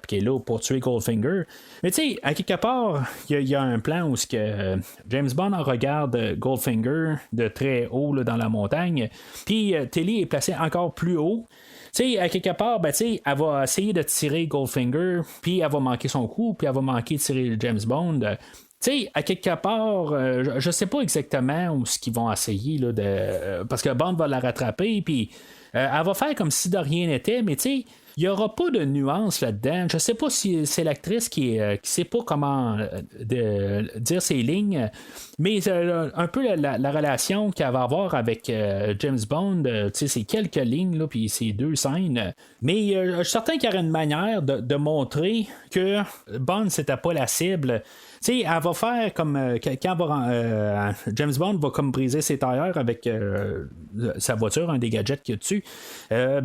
qui est là pour tuer Goldfinger. Mais tu sais, à quelque part, il y a un plan où James Bond regarde Goldfinger de très haut là, dans la montagne, puis Tilly est placée encore plus haut. Tu sais, à quelque part, elle va essayer de tirer Goldfinger, puis elle va manquer son coup, puis elle va manquer de tirer James Bond. Tu sais, à quelque part, je sais pas exactement où ce qu'ils vont essayer, là, parce que Bond va la rattraper, puis elle va faire comme si de rien n'était, mais tu sais, il n'y aura pas de nuance là-dedans. Je ne sais pas si c'est l'actrice qui sait pas comment dire ses lignes, mais un peu la relation qu'elle va avoir avec James Bond, c'est quelques lignes, là, puis c'est 2 scènes. Mais je suis certain qu'il y aurait une manière de montrer que Bond, c'était pas la cible. T'sais, elle va faire comme quand James Bond va comme briser ses tailleurs avec sa voiture, un des gadgets qu'il y a dessus. Elle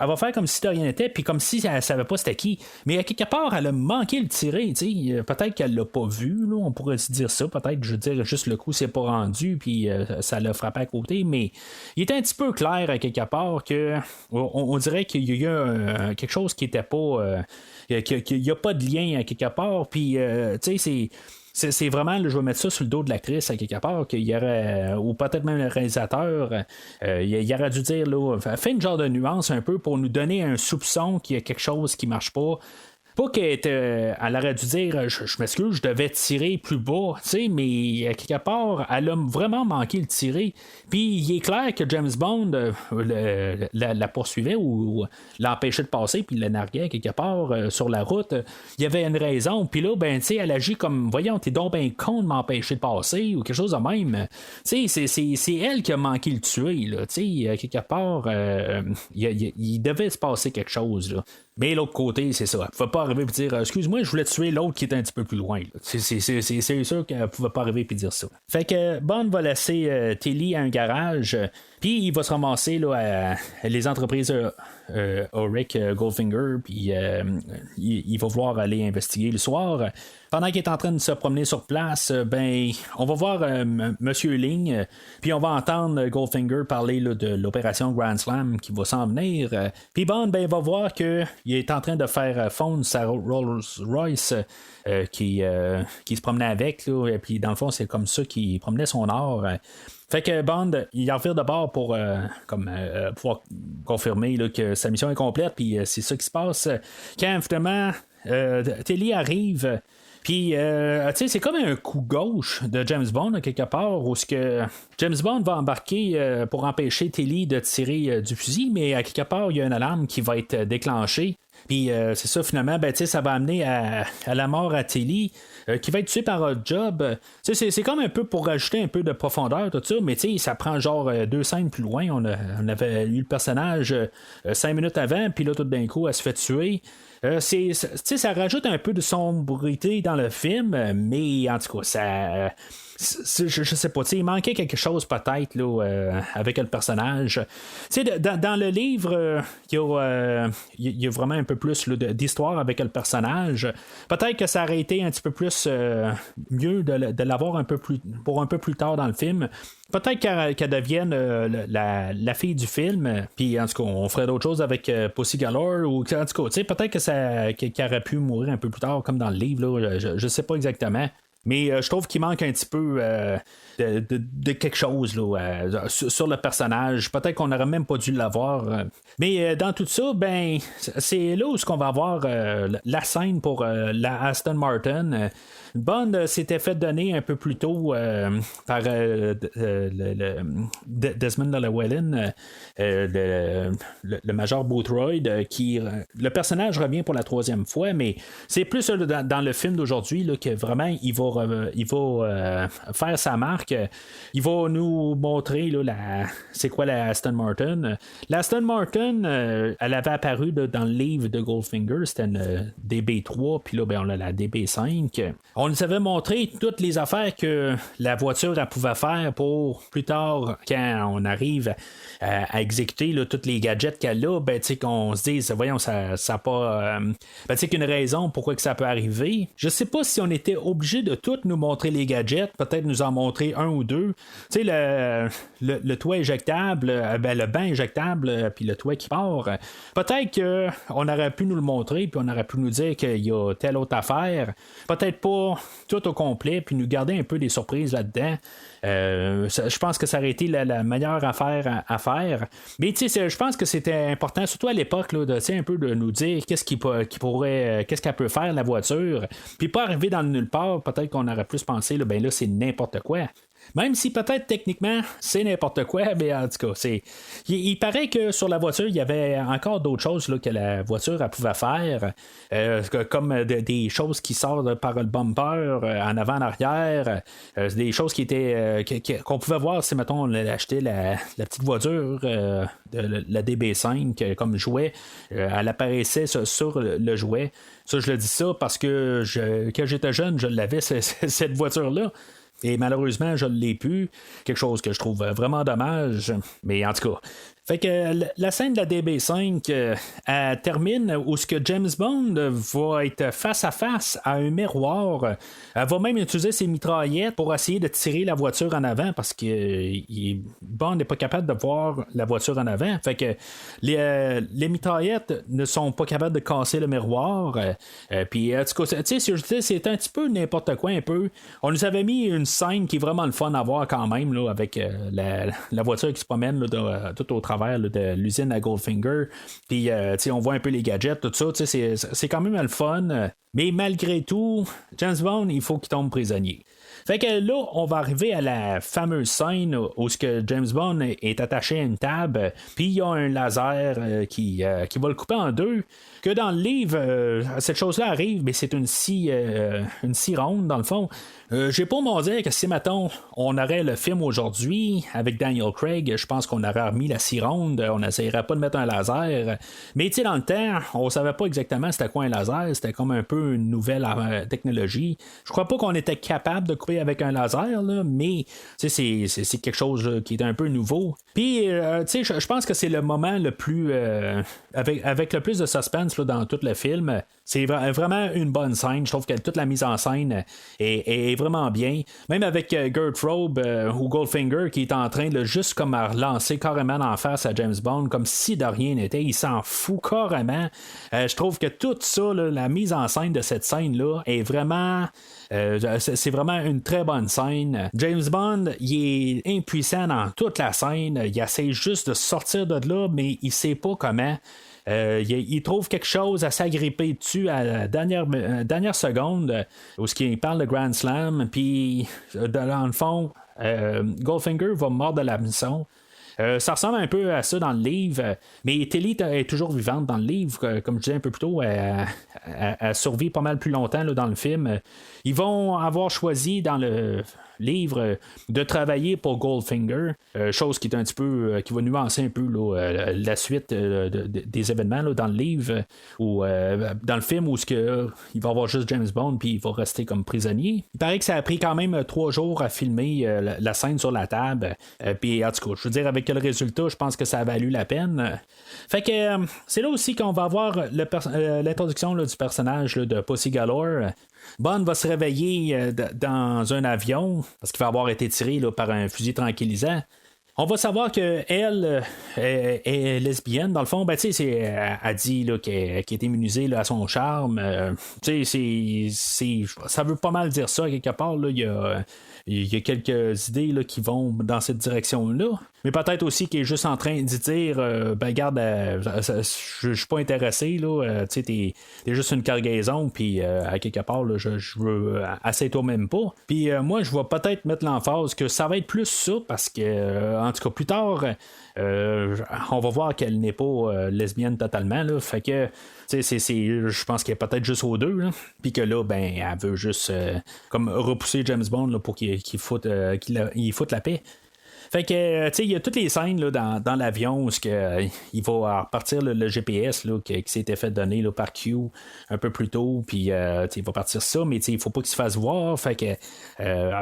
va faire comme si de rien n'était, puis comme si elle savait pas c'était qui. Mais à quelque part, elle a manqué le tirer. Peut-être qu'elle l'a pas vu. Là, on pourrait se dire ça. Peut-être, je veux dire, juste le coup s'est pas rendu, puis ça l'a frappé à côté. Mais il était un petit peu clair à quelque part que on dirait qu'il y a quelque chose qui était pas. Qu'il n'y a pas de lien à quelque part, puis tu sais, c'est vraiment, là, je vais mettre ça sur le dos de l'actrice à quelque part, qu'il y aurait, ou peut-être même le réalisateur, il aurait dû dire, là, fait une genre de nuance un peu pour nous donner un soupçon qu'il y a quelque chose qui marche pas. Pas qu'elle aurait dû dire je m'excuse, je devais tirer plus bas, tu sais, mais à quelque part, elle a vraiment manqué le tirer. Puis il est clair que James Bond la poursuivait ou l'empêchait de passer, puis la narguait quelque part sur la route. Il y avait une raison, puis là, tu sais, elle agit comme voyons, t'es donc ben con de m'empêcher de passer ou quelque chose de même. Tu sais, c'est elle qui a manqué le tuer, là, tu sais, quelque part, il devait se passer quelque chose, là. Mais l'autre côté, c'est ça. Elle ne pouvait pas arriver et dire excuse-moi, je voulais tuer l'autre qui était un petit peu plus loin. C'est sûr qu'elle ne pouvait pas arriver et dire ça. Fait que Bond va laisser Tilly à un garage, puis il va se ramasser là, à les entreprises Ulrich Goldfinger, puis il va vouloir aller investiguer le soir. Pendant qu'il est en train de se promener sur place, on va voir Monsieur Ling, puis on va entendre Goldfinger parler là, de l'opération Grand Slam qui va s'en venir. Puis Bond, va voir qu'il est en train de faire fondre sa Rolls-Royce qui se promenait avec, là, et puis dans le fond, c'est comme ça qu'il promenait son or. Fait que Bond, il en revient de bord pour pouvoir confirmer là, que sa mission est complète, puis c'est ça qui se passe. Quand finalement Tilly arrive, puis tu sais, c'est comme un coup gauche de James Bond, quelque part, où ce que James Bond va embarquer pour empêcher Tilly de tirer du fusil, mais à quelque part, il y a une alarme qui va être déclenchée. Puis c'est ça, finalement, ça va amener à la mort à Tilly, qui va être tué par Oddjob. C'est comme un peu pour rajouter un peu de profondeur, tout ça, mais ça prend genre 2 scènes plus loin. On avait eu le personnage 5 minutes avant, puis là, tout d'un coup, elle se fait tuer. Ça rajoute un peu de sombrité dans le film, mais en tout cas, ça. Je sais pas, il manquait quelque chose peut-être là, avec le personnage. Dans le livre, il y a vraiment un peu plus là, d'histoire avec le personnage. Peut-être que ça aurait été un petit peu plus mieux de l'avoir un peu plus tard dans le film. Peut-être qu'elle devienne la fille du film, puis en tout cas, on ferait d'autres choses avec Pussy Galore, ou en tout cas, peut-être qu'elle aurait pu mourir un peu plus tard, comme dans le livre, là, je sais pas exactement. Mais je trouve qu'il manque un petit peu de quelque chose là, sur le personnage. Peut-être qu'on n'aurait même pas dû l'avoir. Mais dans tout ça, c'est là où on va avoir la scène pour la Aston Martin. Bond s'était fait donner un peu plus tôt par Desmond Llewellyn, le major Boothroyd, qui le personnage revient pour la 3e fois, mais c'est plus dans le film d'aujourd'hui là, que vraiment il va faire sa marque. Il va nous montrer là, c'est quoi la Aston Martin. La Aston Martin, elle avait apparu là, dans le livre de Goldfinger, c'était une DB3, puis là, on a la DB5. On nous avait montré toutes les affaires que la voiture elle pouvait faire pour plus tard, quand on arrive à exécuter là, tous les gadgets qu'elle a, qu'on se dise, voyons, ça n'a pas. Qu'une raison pourquoi que ça peut arriver. Je sais pas si on était obligé de tout nous montrer les gadgets, peut-être nous en montrer un ou deux. Tu sais, le toit éjectable, le banc éjectable, puis le toit qui part. Peut-être qu'on aurait pu nous le montrer, puis on aurait pu nous dire qu'il y a telle autre affaire. Peut-être pas tout au complet, puis nous garder un peu des surprises là-dedans. Je pense que ça aurait été la meilleure affaire à faire. Mais je pense que c'était important, surtout à l'époque, là, un peu de nous dire qu'est-ce qu'elle peut faire la voiture. Puis pas arriver dans le nulle part, peut-être qu'on aurait plus pensé, là, c'est n'importe quoi. Même si peut-être techniquement c'est n'importe quoi, mais en tout cas, il paraît que sur la voiture, il y avait encore d'autres choses là, que la voiture elle pouvait faire, comme des choses qui sortent par le bumper, en avant, en arrière, des choses qui étaient qu'on pouvait voir si, mettons, on achetait la petite voiture de la DB5 comme jouet, elle apparaissait sur le jouet. Ça, je le dis ça parce que quand j'étais jeune, je l'avais, cette voiture-là. Et malheureusement, je ne l'ai plus. Quelque chose que je trouve vraiment dommage. Mais en tout cas. Fait que la scène de la DB5 elle termine où ce que James Bond va être face à face à un miroir. Elle va même utiliser ses mitraillettes pour essayer de tirer la voiture en avant parce que Bond n'est pas capable de voir la voiture en avant. Fait que les mitraillettes ne sont pas capables de casser le miroir. Puis en tout cas, c'est un petit peu n'importe quoi un peu. On nous avait mis une scène qui est vraiment le fun à voir quand même là, avec la voiture qui se promène là, tout au travers de l'usine à Goldfinger. Puis on voit un peu les gadgets, tout ça. C'est quand même le fun. Mais malgré tout, James Bond, il faut qu'il tombe prisonnier. Fait que là, on va arriver à la fameuse scène où ce que James Bond est attaché à une table, puis il y a un laser qui va le couper en deux. Que dans le livre, cette chose-là arrive, mais c'est une scie ronde, dans le fond. J'ai pas mon dire que si, mettons, on aurait le film aujourd'hui avec Daniel Craig, je pense qu'on aurait remis la scie ronde, on n'essayerait pas de mettre un laser. Mais tu sais, dans le temps, on savait pas exactement c'était quoi un laser, c'était comme un peu une nouvelle technologie. Je crois pas qu'on était capable de couper avec un laser, là, mais c'est quelque chose là, qui est un peu nouveau. Puis, je pense que c'est le moment le plus avec le plus de suspense là, dans tout le film. C'est vraiment une bonne scène. Je trouve que toute la mise en scène est vraiment bien. Même avec Gertrude ou Goldfinger qui est en train de juste comme à relancer carrément en face à James Bond comme si de rien n'était. Il s'en fout carrément. Je trouve que tout ça, là, la mise en scène de cette scène-là est vraiment... c'est vraiment une très bonne scène. James Bond, il est impuissant dans toute la scène. Il essaie juste de sortir de là, mais il sait pas comment. Il trouve quelque chose à s'agripper dessus à la dernière seconde où il parle de Grand Slam, puis dans le fond, Goldfinger va mordre de la mission. Ça ressemble un peu à ça dans le livre, mais Tilly est toujours vivante dans le livre. Comme je disais un peu plus tôt, elle survit pas mal plus longtemps là, dans le film. Ils vont avoir choisi dans le livre de travailler pour Goldfinger, chose qui est un petit peu qui va nuancer un peu là, la suite des événements là, dans le livre ou dans le film où il va avoir juste James Bond puis il va rester comme prisonnier. Il paraît que ça a pris quand même 3 jours à filmer la scène sur la table, puis en tout cas je veux dire avec le résultat je pense que ça a valu la peine. Fait que c'est là aussi qu'on va avoir l'introduction là, du personnage là, de Pussy Galore. Bond va se réveiller dans un avion parce qu'il va avoir été tiré là, par un fusil tranquillisant. On va savoir qu'elle est lesbienne. Dans le fond, elle dit là, qu'elle est immunisée là, à son charme. Ça veut pas mal dire ça quelque part. Là. Il y a quelques idées là, qui vont dans cette direction-là. Mais peut-être aussi qu'il est juste en train d'y dire ben garde, je suis pas intéressé, là, tu sais, t'es juste une cargaison, puis à quelque part, là, je veux assieds-toi même pas. Puis moi, je vais peut-être mettre l'emphase que ça va être plus ça, parce que, en tout cas, plus tard, on va voir qu'elle n'est pas lesbienne totalement, là, fait que, je pense qu'elle est peut-être juste aux deux, puis que là, ben, elle veut juste comme repousser James Bond là, pour qu'il foute la paix. Fait que, tu sais, il y a toutes les scènes là, dans l'avion où il va repartir le GPS là, qui s'était fait donner là, par Q un peu plus tôt, puis il va partir ça, mais il faut pas qu'il se fasse voir. Fait que,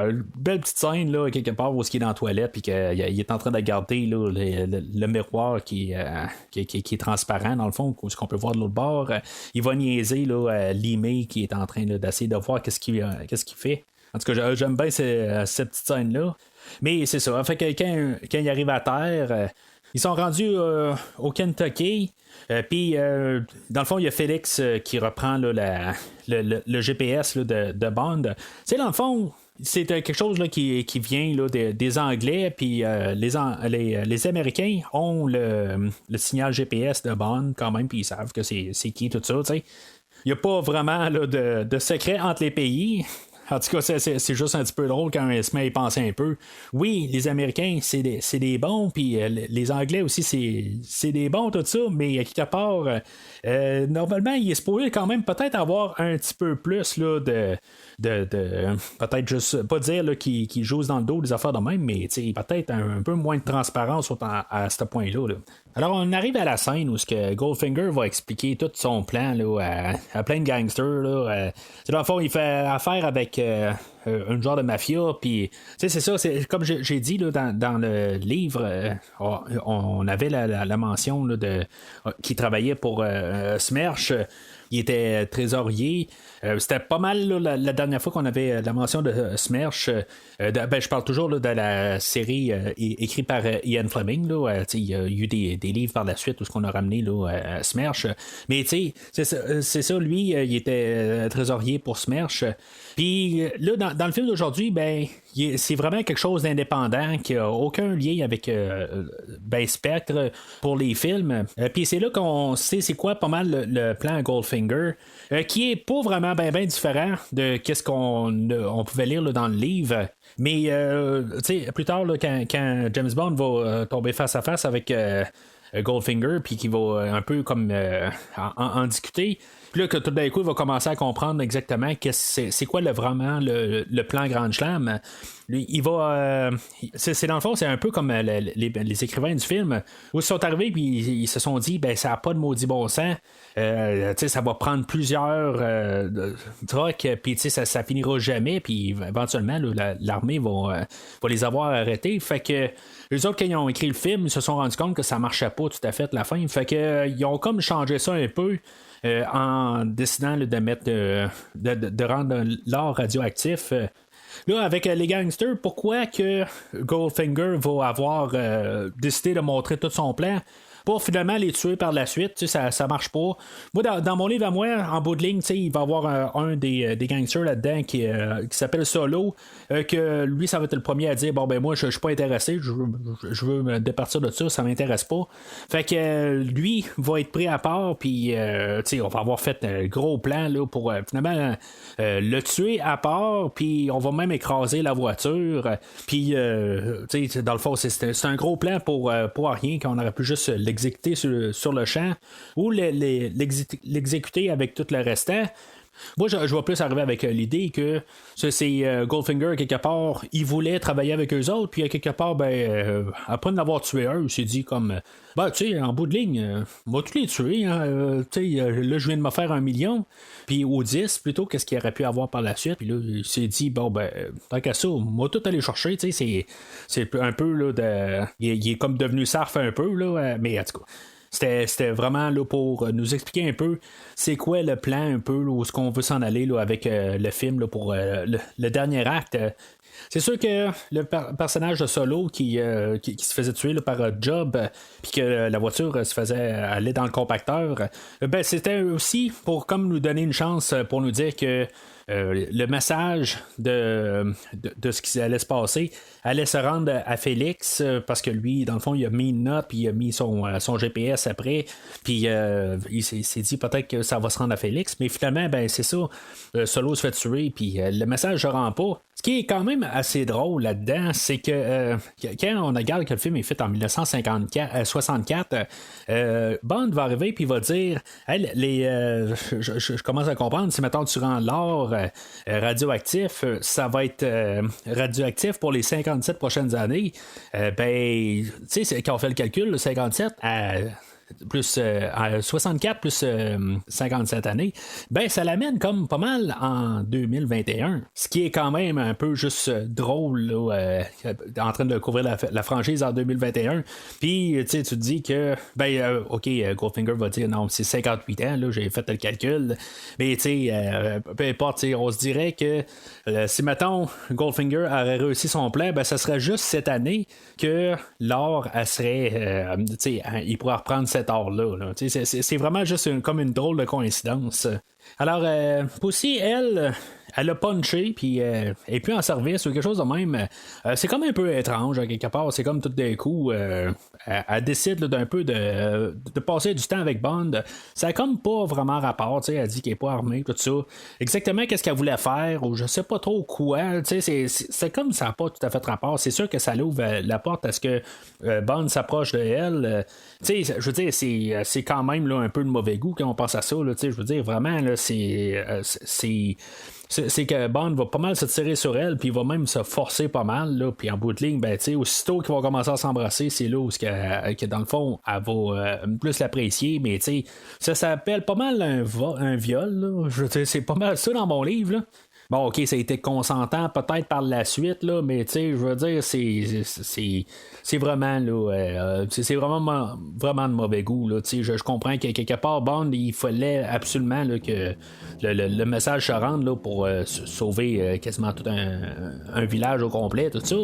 une belle petite scène là, quelque part où il est dans la toilette, puis qu'il est en train de garder là, le miroir qui est transparent, dans le fond, ce qu'on peut voir de l'autre bord. Il va niaiser là, Limé qui est en train là, d'essayer de voir qu'est-ce qu'il fait. En tout cas, j'aime bien cette petite scène-là. Mais c'est ça. Fait que quand ils arrivent à terre, ils sont rendus au Kentucky. Puis, dans le fond, il y a Félix qui reprend là, le GPS là, de Bond. Tu sais, dans le fond, c'est quelque chose là, qui vient là, des Anglais. Puis, les Américains ont le signal GPS de Bond quand même. Puis, ils savent que c'est qui tout ça. Tu sais. Il n'y a pas vraiment là, de secret entre les pays. En tout cas, c'est juste un petit peu drôle quand on se met à y penser un peu. Oui, les Américains, c'est des bons, puis les Anglais aussi, c'est des bons, tout ça, mais à quelque part, normalement, il est supposé quand même peut-être avoir un petit peu plus là, de peut-être juste, pas dire qu'il joue dans le dos des affaires de même, mais peut-être un peu moins de transparence à ce point-là. Là. Alors, on arrive à la scène où Goldfinger va expliquer tout son plan là, à plein de gangsters. Là, dans le fond, il fait affaire avec un genre de mafia. Puis, c'est ça, c'est comme j'ai dit là, dans le livre, on avait la mention là, qui travaillait pour Smersh. Il était trésorier. C'était pas mal là, la dernière fois qu'on avait la mention de Smersh. Je parle toujours là, de la série écrite par Ian Fleming. Là, il y a eu des livres par la suite où on a ramené là, Smersh. Mais c'est ça, lui, il était trésorier pour Smersh. Puis là, dans le film d'aujourd'hui, ben, c'est vraiment quelque chose d'indépendant qui n'a aucun lien avec Spectre pour les films. Puis c'est là qu'on sait c'est quoi pas mal le plan Goldfinger, qui est pas vraiment bien différent de qu'est-ce qu'on pouvait lire là, dans le livre. Mais plus tard, là, quand James Bond va tomber face à face avec Goldfinger, puis qui va un peu comme en discuter. Puis là, que tout d'un coup, il va commencer à comprendre exactement c'est quoi vraiment le plan Grand Slam. Lui, il va. C'est dans le fond, c'est un peu comme les écrivains du film, où ils sont arrivés puis ils se sont dit, ben ça n'a pas de maudit bon sens. Ça va prendre plusieurs trucs, puis ça finira jamais, puis éventuellement, l'armée va les avoir arrêtés. Fait que les autres, quand ils ont écrit le film, ils se sont rendus compte que ça marchait pas tout à fait la fin. Fait que ils ont comme changé ça un peu. En décidant de mettre de rendre l'or radioactif. Là, avec les gangsters, pourquoi que Goldfinger va avoir décidé de montrer tout son plan pour finalement les tuer par la suite? Ça marche pas. Moi, dans mon livre à moi, en bout de ligne, il va y avoir un des gangsters là-dedans qui s'appelle Solo, que lui, ça va être le premier à dire, bon, ben moi, je suis pas intéressé, je veux me départir de ça m'intéresse pas. Fait que lui va être pris à part, puis on va avoir fait un gros plan là, pour finalement le tuer à part, puis on va même écraser la voiture, puis dans le fond, c'est un gros plan pour rien, qu'on aurait pu juste l'exécuter sur le champ ou l'exécuter avec tout le restant. Moi, je vais plus arriver avec l'idée que c'est Goldfinger, quelque part, il voulait travailler avec eux autres, puis quelque part, après en avoir tué un, il s'est dit comme, en bout de ligne, on va tous les tuer, hein, là, je viens de me faire 1 million, puis au 10, plutôt, qu'est-ce qu'il aurait pu avoir par la suite, puis là, il s'est dit, tant qu'à ça, on va tout aller chercher, c'est un peu, là, il est comme devenu sarf un peu, là, mais en tout cas. C'était vraiment là, pour nous expliquer un peu c'est quoi le plan un peu là, où est-ce qu'on veut s'en aller là, avec le film là, pour le dernier acte. C'est sûr que le personnage de Solo qui se faisait tuer là, par Job, puis que la voiture se faisait aller dans le compacteur, ben c'était aussi pour comme nous donner une chance pour nous dire que le message de ce qui allait se passer allait se rendre à Félix parce que lui, dans le fond, il a mis une note puis il a mis son GPS après puis il s'est dit peut-être que ça va se rendre à Félix, mais finalement, ben c'est ça, Solo se fait tuer puis le message ne rend pas. Ce qui est quand même assez drôle là-dedans, c'est que quand on regarde que le film est fait en 1964, Bond va arriver puis il va dire hey, je commence à comprendre, si mettons tu rends l'or radioactif, ça va être radioactif pour les 57 prochaines années. Ben, tu sais, quand on fait le calcul, le 57 plus 64 plus 57 années, ben ça l'amène comme pas mal en 2021. Ce qui est quand même un peu juste drôle là, en train de couvrir la franchise en 2021. Puis tu te dis que ok, Goldfinger va dire non, c'est 58 ans, là, j'ai fait le calcul. Mais tu sais, peu importe, on se dirait que si mettons Goldfinger aurait réussi son plan, ben ça serait juste cette année que l'or elle serait il pourrait reprendre cet or-là. C'est vraiment juste comme une drôle de coïncidence. Alors, Pussy, elle a punché, puis elle est plus en service ou quelque chose de même. C'est comme un peu étrange, à quelque part. C'est comme tout d'un coup, elle décide là, d'un peu de passer du temps avec Bond. Ça a comme pas vraiment rapport. Elle dit qu'elle n'est pas armée, tout ça. Exactement qu'est-ce qu'elle voulait faire, ou je sais pas trop quoi. C'est comme ça n'a pas tout à fait rapport. C'est sûr que ça l'ouvre la porte à ce que Bond s'approche de elle. Je veux dire, c'est quand même là, un peu de mauvais goût quand on pense à ça. Je veux dire, vraiment, là, c'est que Bond va pas mal se tirer sur elle, puis il va même se forcer pas mal, là, puis en bout de ligne, ben, aussitôt qu'ils vont commencer à s'embrasser, c'est là où que dans le fond, elle va plus l'apprécier, mais ça s'appelle pas mal un viol, là. Je veux dire, c'est pas mal ça dans mon livre, là. Bon, ok, ça a été consentant peut-être par la suite, là, mais je veux dire, c'est vraiment là, c'est vraiment de mauvais goût. Là, je comprends que quelque part, Bond, il fallait absolument là, que le message se rende là, pour sauver quasiment tout un village au complet, tout ça.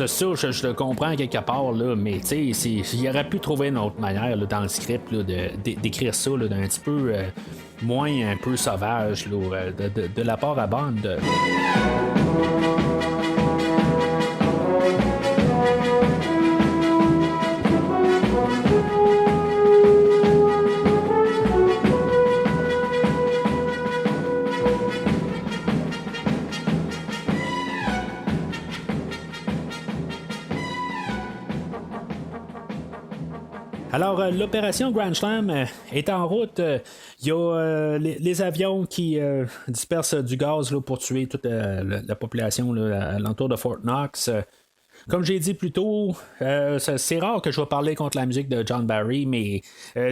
Ça, je le comprends quelque part, là, mais il aurait pu trouver une autre manière là, dans le script là, d'écrire ça là, d'un petit peu moins un peu sauvage là, de la part à Bond. Alors, l'opération Grand Slam est en route. Il y a les avions qui dispersent du gaz là, pour tuer toute la population là, alentour de Fort Knox. Comme j'ai dit plus tôt, c'est rare que je vais parler contre la musique de John Barry, mais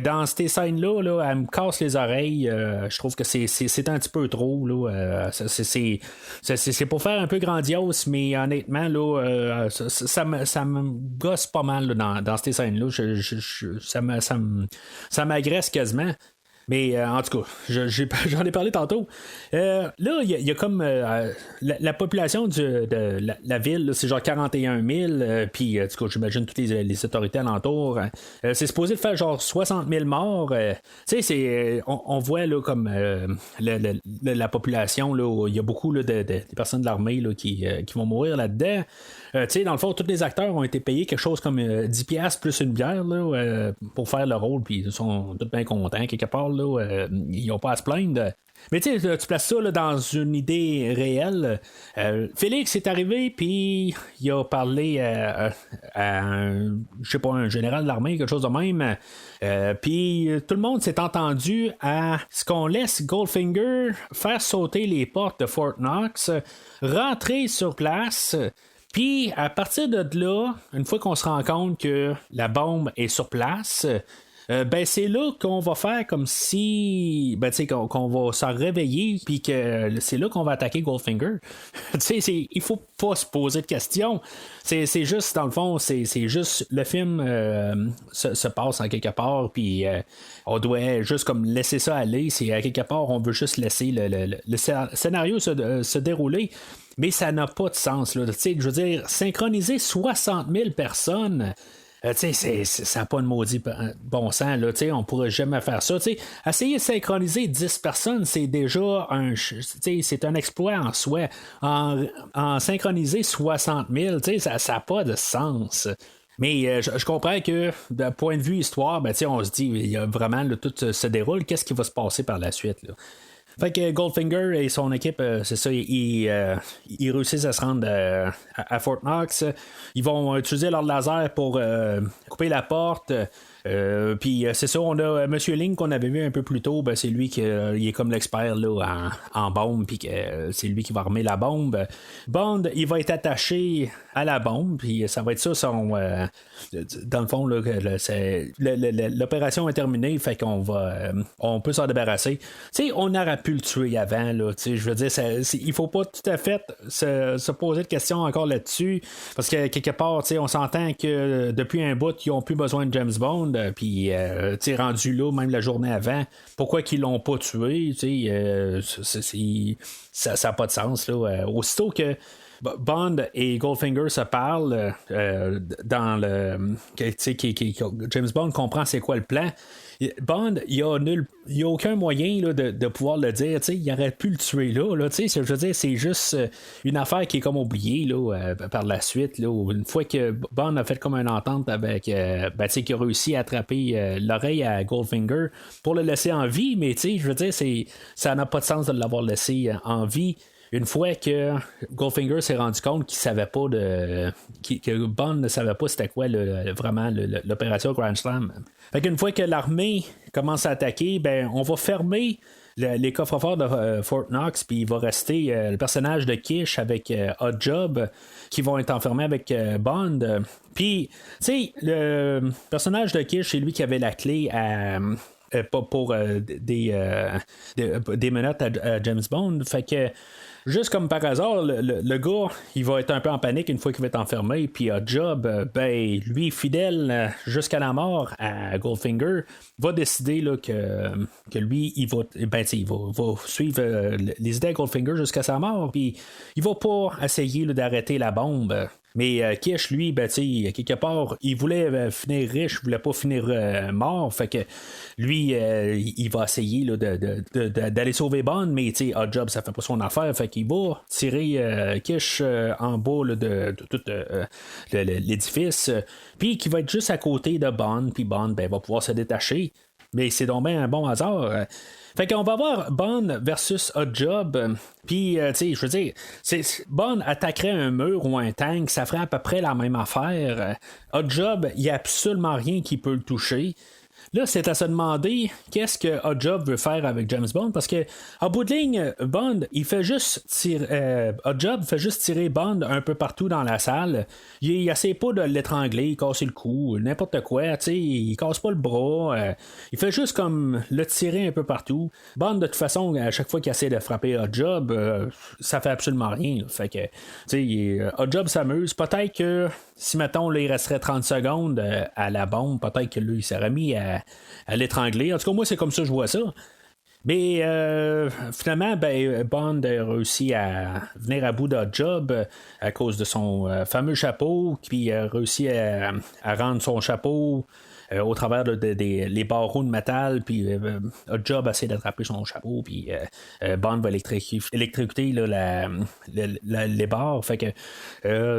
dans ces scènes-là, là, elle me casse les oreilles. Je trouve que c'est un petit peu trop. Là, c'est pour faire un peu grandiose, mais honnêtement, là, ça me gosse pas mal là, dans ces scènes-là. Ça m'agresse quasiment. Mais en tout cas, j'en ai parlé tantôt. Là, il y a comme la population de la ville, là, c'est genre 41 000. Puis, en tout cas, j'imagine toutes les autorités alentours. C'est supposé faire genre 60 000 morts. Tu sais, on voit là, comme la population, là, il y a beaucoup là, des personnes de l'armée là, qui vont mourir là-dedans. Tu sais, dans le fond, tous les acteurs ont été payés quelque chose comme 10$ plus une bière là, pour faire le rôle, puis ils sont tous bien contents quelque part. Là, ils n'ont pas à se plaindre. Mais tu sais, tu places ça là, dans une idée réelle. Félix est arrivé, puis il a parlé à je sais pas, un général de l'armée, quelque chose de même. Puis tout le monde s'est entendu à ce qu'on laisse Goldfinger faire sauter les portes de Fort Knox, rentrer sur place. Puis, à partir de là, une fois qu'on se rend compte que la bombe est sur place, ben c'est là qu'on va faire comme si qu'on va s'en réveiller puis que c'est là qu'on va attaquer Goldfinger. Il faut pas se poser de questions. C'est juste dans le fond, c'est juste le film se passe en quelque part puis on doit juste comme laisser ça aller. C'est à quelque part on veut juste laisser le scénario se dérouler. Mais ça n'a pas de sens. Là. Je veux dire, synchroniser 60 000 personnes, ça n'a pas de maudit bon sens. Là, on ne pourrait jamais faire ça. Essayer de synchroniser 10 personnes, c'est déjà c'est un exploit en soi. En synchroniser 60 000, ça n'a pas de sens. Mais je comprends que d'un point de vue histoire, on se dit, il y a vraiment tout se déroule, qu'est-ce qui va se passer par la suite? Là? Fait que Goldfinger et son équipe, c'est ça, ils réussissent à se rendre à Fort Knox. Ils vont utiliser leur laser pour couper la porte. Puis c'est ça, on a Monsieur Ling qu'on avait vu un peu plus tôt, c'est lui qui il est comme l'expert là, en bombe, puis c'est lui qui va armer la bombe. Bond, il va être attaché à la bombe, puis ça va être ça son dans le fond là, l'opération est terminée, fait qu'on va on peut s'en débarrasser. On aurait pu le tuer avant là, je veux dire il faut pas tout à fait se poser de questions encore là-dessus, parce que quelque part on s'entend que depuis un bout ils ont plus besoin de James Bond. Puis rendu là même la journée avant, pourquoi qu'ils l'ont pas tué, ça n'a pas de sens là. Aussitôt que Bond et Goldfinger se parlent dans le James Bond comprend c'est quoi le plan. Bond, il n'y a aucun moyen là, de pouvoir le dire. Il aurait pu le tuer là. Je veux dire, c'est juste une affaire qui est comme oubliée là, par la suite. Là, une fois que Bond a fait comme une entente avec qui a réussi à attraper l'oreille à Goldfinger pour le laisser en vie, mais je veux dire, ça n'a pas de sens de l'avoir laissé en vie. Une fois que Goldfinger s'est rendu compte qu'il savait pas que Bond ne savait pas c'était quoi vraiment l'opération Grand Slam. Fait qu'une fois que l'armée commence à attaquer, on va fermer les coffres-forts de Fort Knox, puis il va rester le personnage de Kish avec Odd Job qui vont être enfermés avec Bond. Puis, le personnage de Kish, c'est lui qui avait la clé pour des menottes à James Bond. Fait que juste comme par hasard, le gars, il va être un peu en panique une fois qu'il va être enfermé, puis Odd Job, lui, fidèle jusqu'à la mort à Goldfinger, va décider là, que lui, il va suivre les idées à Goldfinger jusqu'à sa mort, puis il va pas essayer là, d'arrêter la bombe. Mais Kish, lui, quelque part, il voulait finir riche, il voulait pas finir mort. Fait que lui, il va essayer là, d'aller sauver Bond, mais Odd Job, ça fait pas son affaire. Fait qu'il va tirer Kish en bas là, de tout l'édifice. Puis qu'il va être juste à côté de Bond, puis Bond va pouvoir se détacher. Mais c'est donc bien un bon hasard. Fait qu'on va voir Bond versus Odd Job. Puis, je veux dire, Bond attaquerait un mur ou un tank, ça ferait à peu près la même affaire. Odd Job, il n'y a absolument rien qui peut le toucher. Là, c'est à se demander qu'est-ce que Odd Job veut faire avec James Bond, parce que en bout de ligne, Bond, il fait juste Odd Job fait juste tirer Bond un peu partout dans la salle. Il essaie pas de l'étrangler, casser le cou, n'importe quoi, il casse pas le bras. Il fait juste comme le tirer un peu partout. Bond, de toute façon, à chaque fois qu'il essaie de frapper Odd Job, ça fait absolument rien. Là. Fait que, Odd Job s'amuse. Peut-être que si, mettons, là, il resterait 30 secondes à la bombe, peut-être que lui, il s'aurait mis à l'étrangler. En tout cas, moi, c'est comme ça que je vois ça. Mais finalement, Bond a réussi à venir à bout d'Odd Job à cause de son fameux chapeau, puis a réussi à rendre son chapeau au travers les barreaux de métal, puis Odd Job essaie d'attraper son chapeau, puis Bond va électrocuter là, les barres. Fait que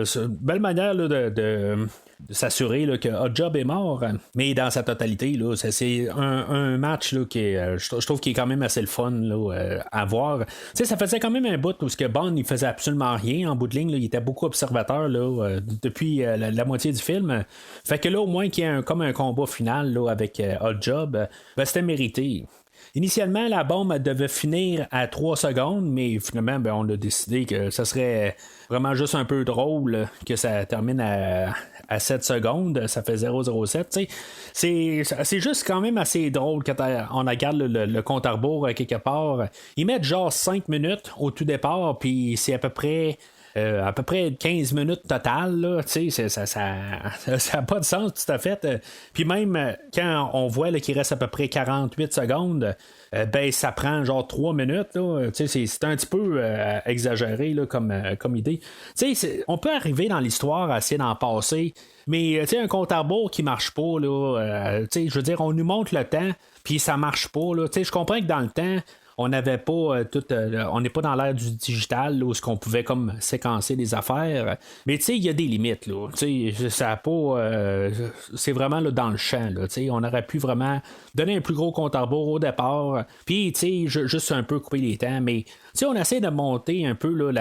c'est une belle manière là, de s'assurer là, que Odd Job est mort, mais dans sa totalité là, c'est un match là, qui est, je trouve qu'il est quand même assez le fun là, à voir. Ça faisait quand même un bout où que Bond il faisait absolument rien en bout de ligne là, il était beaucoup observateur là, depuis la moitié du film. Fait que là au moins qu'il y ait comme un combat final là, avec Odd Job, c'était mérité. Initialement, la bombe devait finir à 3 secondes, mais finalement, on a décidé que ça serait vraiment juste un peu drôle que ça termine à 7 secondes. Ça fait 007. C'est juste quand même assez drôle quand on regarde le compte à rebours quelque part. Ils mettent genre 5 minutes au tout départ, puis c'est à peu près 15 minutes totales, là, ça n'a pas de sens tout à fait. Puis même quand on voit là, qu'il reste à peu près 48 secondes, ça prend genre 3 minutes. Là, c'est un petit peu exagéré là, comme idée. On peut arriver dans l'histoire à essayer d'en passer, mais un compte à rebours qui marche pas, là, je veux dire, on nous montre le temps, puis ça marche pas. Là, je comprends que dans le temps, on n'avait pas on n'est pas dans l'ère du digital là, où ce qu'on pouvait comme séquencer des affaires, mais il y a des limites là, ça a pas c'est vraiment là, dans le champ là, on aurait pu vraiment donner un plus gros compte à rebours au départ, puis juste un peu couper les temps, mais on essaie de monter un peu là,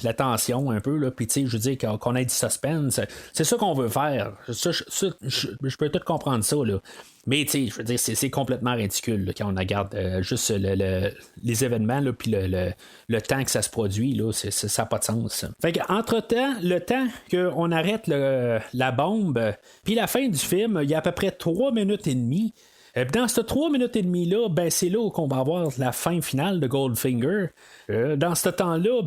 la tension un peu là, puis je veux dire qu'on ait du suspense, c'est ça qu'on veut faire, je peux tout comprendre ça là. Mais je veux dire, c'est complètement ridicule là, quand on regarde juste les événements puis le temps que ça se produit, là, ça n'a pas de sens. Fait qu'entre-temps, le temps qu'on arrête la bombe, puis la fin du film, il y a à peu près 3 minutes et demie. Dans ces 3 minutes et demie-là, c'est là qu'on va avoir la fin finale de Goldfinger. Dans ce temps-là,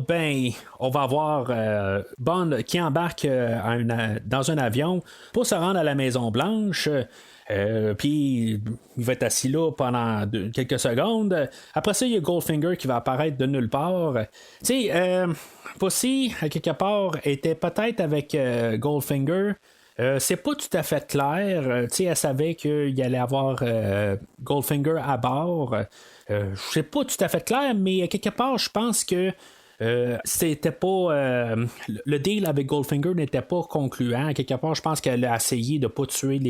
on va avoir Bond qui embarque dans un avion pour se rendre à la Maison-Blanche. Puis il va être assis là pendant quelques secondes. Après ça, il y a Goldfinger qui va apparaître de nulle part. Pussy, à quelque part, était peut-être avec Goldfinger. C'est pas tout à fait clair. Elle savait qu'il allait avoir Goldfinger à bord. C'est pas tout à fait clair, mais à quelque part, je pense que c'était pas le deal avec Goldfinger n'était pas concluant. À quelque part, je pense qu'elle a essayé de pas tuer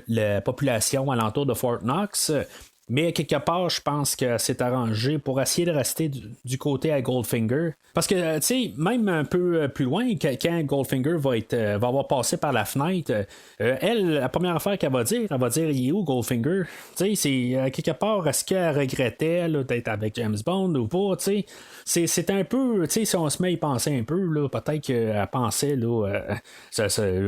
la population alentour de Fort Knox. Mais quelque part, je pense que c'est arrangé pour essayer de rester du côté à Goldfinger. Parce que, même un peu plus loin, quand Goldfinger va avoir passé par la fenêtre, elle, la première affaire qu'elle va dire, il est où Goldfinger? C'est quelque part, est-ce qu'elle regrettait là, d'être avec James Bond ou pas? C'est un peu, si on se met à y penser un peu, là, peut-être qu'elle pensait là,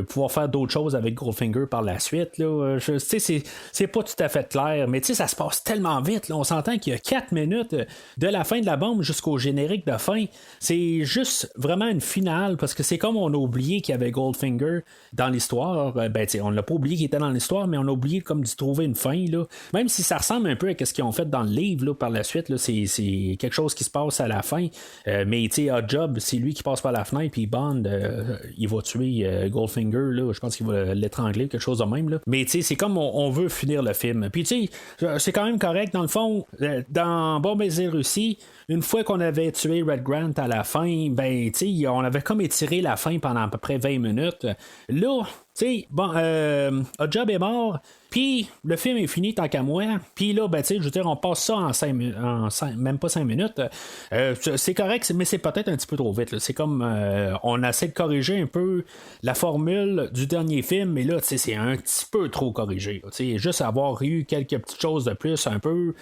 pouvoir faire d'autres choses avec Goldfinger par la suite. Là, c'est pas tout à fait clair, mais ça se passe tellement vite. Là, on s'entend qu'il y a 4 minutes de la fin de la bombe jusqu'au générique de fin. C'est juste vraiment une finale parce que c'est comme on a oublié qu'il y avait Goldfinger dans l'histoire. On l'a pas oublié qu'il était dans l'histoire, mais on a oublié comme d'y trouver une fin. Là. Même si ça ressemble un peu à ce qu'ils ont fait dans le livre là, par la suite, là, c'est quelque chose qui se passe à la fin. Mais Odd Job, c'est lui qui passe par la fenêtre, puis Bond, il va tuer Goldfinger. Là, je pense qu'il va l'étrangler, quelque chose de même. Là. Mais c'est comme on veut finir le film. Puis c'est quand même correct. Dans le fond, dans Bon Baiser Russie, une fois qu'on avait tué Red Grant à la fin, on avait comme étiré la fin pendant à peu près 20 minutes. Là, Odd Job est mort, puis le film est fini tant qu'à moi. Puis là, je veux dire, on passe ça même pas 5 minutes. C'est correct, mais c'est peut-être un petit peu trop vite. Là. C'est comme on essaie de corriger un peu la formule du dernier film, mais là, c'est un petit peu trop corrigé. Juste avoir eu quelques petites choses de plus, un peu,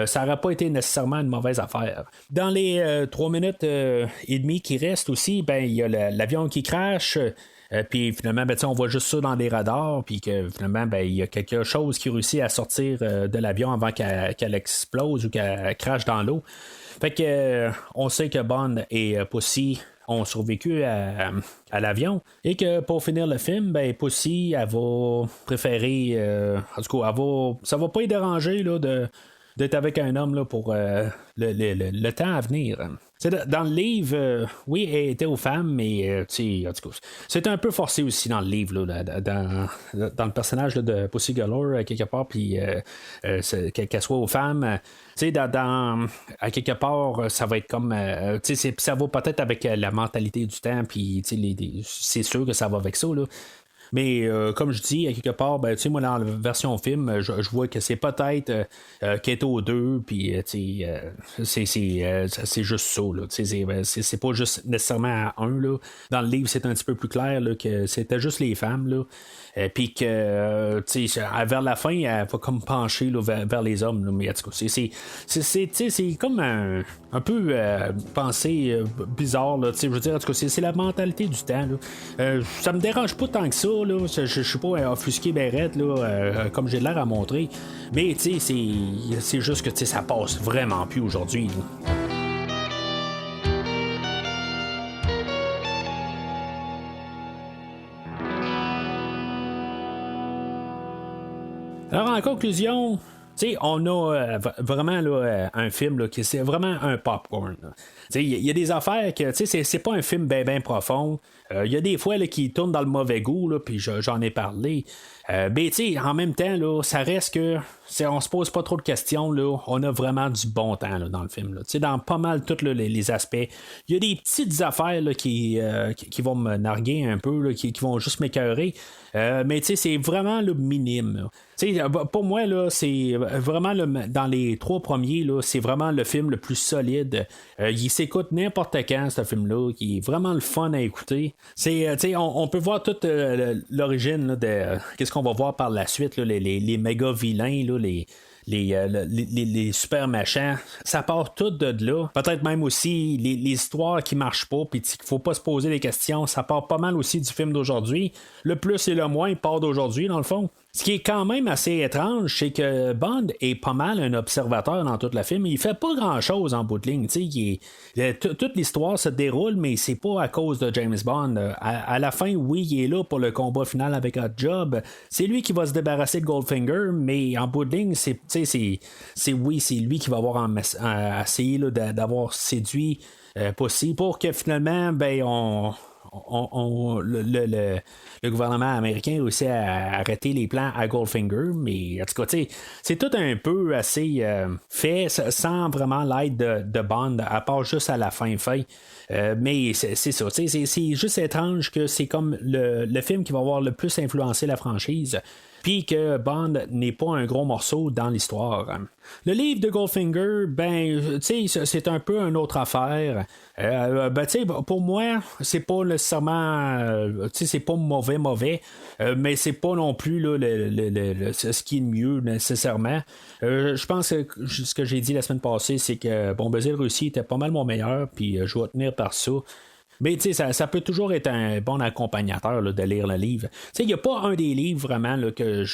ça n'aurait pas été nécessairement une mauvaise affaire. Dans les 3 minutes et demie qui restent aussi, il y a l'avion qui crache. Puis finalement, on voit juste ça dans les radars, puis que finalement, il y a quelque chose qui réussit à sortir de l'avion avant qu'elle explose ou qu'elle crache dans l'eau. Fait que on sait que Bond et Pussy ont survécu à l'avion et que pour finir le film, Pussy, elle va préférer, en tout cas, ça va pas y déranger là, d'être avec un homme là, pour le temps à venir. Dans le livre, oui, elle était aux femmes, mais en tout cas, c'est un peu forcé aussi dans le livre, là, dans le personnage là, de Pussy Galore, quelque part, puis qu'elle soit aux femmes. À quelque part, ça va être comme. Ça va peut-être avec la mentalité du temps, puis c'est sûr que ça va avec ça. Là. Mais comme je dis, à quelque part, ben, moi, dans la version film, je vois que c'est peut-être Keto 2, puis c'est juste ça. Là, c'est pas juste nécessairement à 1. Là. Dans le livre, c'est un petit peu plus clair là, que c'était juste les femmes. Là. Puis que vers la fin, elle va comme pencher là, vers les hommes. Là, mais en tout cas, c'est comme un peu pensée bizarre. Là, je veux dire, en tout cas, c'est la mentalité du temps. Là. Ça me dérange pas tant que ça. Là. Je suis pas offusqué ben raide, là, comme j'ai l'air à montrer. Mais c'est juste que ça passe vraiment plus aujourd'hui. Là. Alors, en conclusion, on a vraiment là, un film là, qui c'est vraiment un popcorn. Il y a des affaires que c'est pas un film bien profond. Il y a des fois là, qui tournent dans le mauvais goût, puis j'en ai parlé. Mais en même temps, là, ça reste que on se pose pas trop de questions. Là, on a vraiment du bon temps là, dans le film. Là. Dans pas mal tous les aspects. Il y a des petites affaires là, qui vont me narguer un peu, là, qui vont juste m'écœurer. Mais c'est vraiment le minime. Pour moi, là, c'est vraiment dans les 3 premiers, là, c'est vraiment le film le plus solide. Il s'écoute n'importe quand, ce film-là, qui est vraiment le fun à écouter. On peut voir toute l'origine là, de qu'est-ce qu'on va voir par la suite, là, les méga vilains, là, les super méchants, ça part tout de là. Peut-être même aussi les histoires qui marchent pas, puis qu'il faut pas se poser des questions, ça part pas mal aussi du film d'aujourd'hui. Le plus et le moins part d'aujourd'hui, dans le fond. Ce qui est quand même assez étrange, c'est que Bond est pas mal un observateur dans tout le film. Il fait pas grand-chose en bout de ligne. Toute l'histoire se déroule, mais c'est pas à cause de James Bond. À la fin, oui, il est là pour le combat final avec Hot Job. C'est lui qui va se débarrasser de Goldfinger, mais en bout de ligne, c'est lui qui va avoir essayé là, d'avoir séduit possible pour que finalement, ben, le gouvernement américain a réussi à arrêter les plans à Goldfinger, mais en tout cas, c'est tout un peu assez fait sans vraiment l'aide de Bond, à part juste à la fin. Mais c'est ça, c'est juste étrange que c'est comme le film qui va avoir le plus influencé la franchise. Puis que Bond n'est pas un gros morceau dans l'histoire. Le livre de Goldfinger, ben, c'est un peu une autre affaire. Pour moi, c'est pas nécessairement, c'est pas mauvais, mais c'est pas non plus là, ce qui est mieux nécessairement. Je pense que ce que j'ai dit la semaine passée, c'est que Bombardier Russie était pas mal mon meilleur, puis je vais tenir par ça. Mais ça peut toujours être un bon accompagnateur là, de lire le livre. Il n'y a pas un des livres vraiment là, que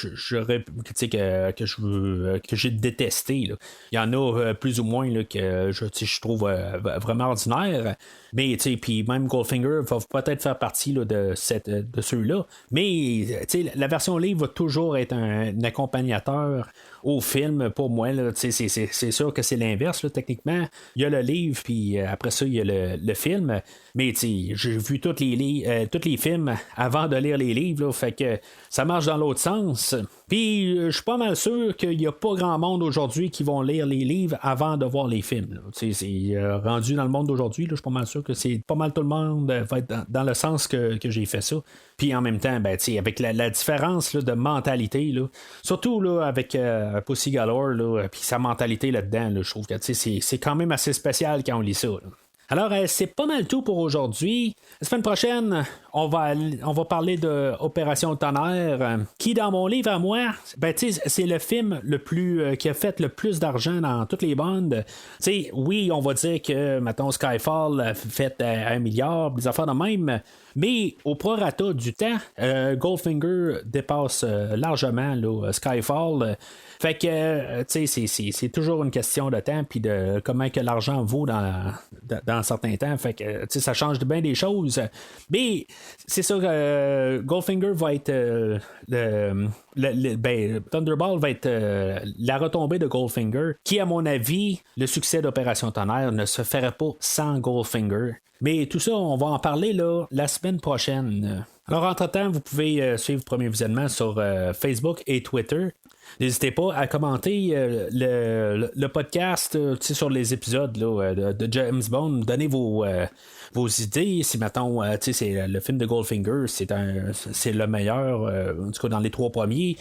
j'ai détesté. Là. Il y en a plus ou moins là, que je trouve vraiment ordinaire. Mais puis même Goldfinger va peut-être faire partie là, de ceux-là. Mais la version livre va toujours être un accompagnateur au film. Pour moi, là, c'est sûr que c'est l'inverse. Là, techniquement, il y a le livre, puis après ça, il y a le film. Mais j'ai vu tous les films avant de lire les livres, là, fait que ça marche dans l'autre sens. Puis je suis pas mal sûr qu'il n'y a pas grand monde aujourd'hui qui vont lire les livres avant de voir les films. C'est rendu dans le monde d'aujourd'hui, je suis pas mal sûr que c'est pas mal tout le monde va être dans le sens que j'ai fait ça. Puis en même temps, ben, avec la différence là, de mentalité, là, surtout là, avec Pussy Galore, puis sa mentalité là-dedans, là, je trouve que c'est quand même assez spécial quand on lit ça. Là. Alors, c'est pas mal tout pour aujourd'hui. La semaine prochaine, on va parler de Opération Tonnerre, qui, dans mon livre à moi, c'est le film le plus qui a fait le plus d'argent dans toutes les bandes. Oui, on va dire que, mettons, Skyfall a fait 1 milliard, des affaires de même. Mais au prorata du temps, Goldfinger dépasse largement là, Skyfall. Fait que, c'est toujours une question de temps puis de comment que l'argent vaut dans certains temps. Fait que, ça change de bien des choses. Mais c'est ça que Goldfinger va être Thunderball va être la retombée de Goldfinger, qui, à mon avis, le succès d'Opération Tonnerre ne se ferait pas sans Goldfinger. Mais tout ça, on va en parler là, la semaine prochaine. Alors, entre-temps, vous pouvez suivre Premier Visionnement sur Facebook et Twitter. N'hésitez pas à commenter le podcast sur les épisodes là, de James Bond. Donnez vos idées. Si, mettons, c'est le film de Goldfinger, c'est le meilleur, en tout cas dans les 3 premiers.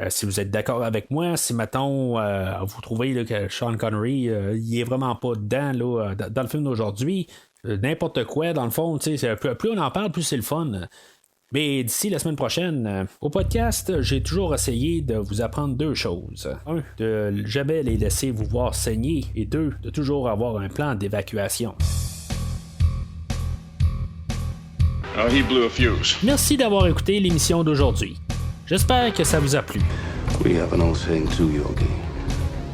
Si vous êtes d'accord avec moi, si, mettons, vous trouvez là, que Sean Connery, il est vraiment pas dedans là, dans le film d'aujourd'hui, n'importe quoi, dans le fond, plus on en parle, plus c'est le fun. Mais d'ici la semaine prochaine, au podcast, j'ai toujours essayé de vous apprendre 2 choses. 1, de jamais les laisser vous voir saigner. Et 2, de toujours avoir un plan d'évacuation. Oh, he blew a fuse. Merci d'avoir écouté l'émission d'aujourd'hui. J'espère que ça vous a plu. We have an old saying too, Yogi,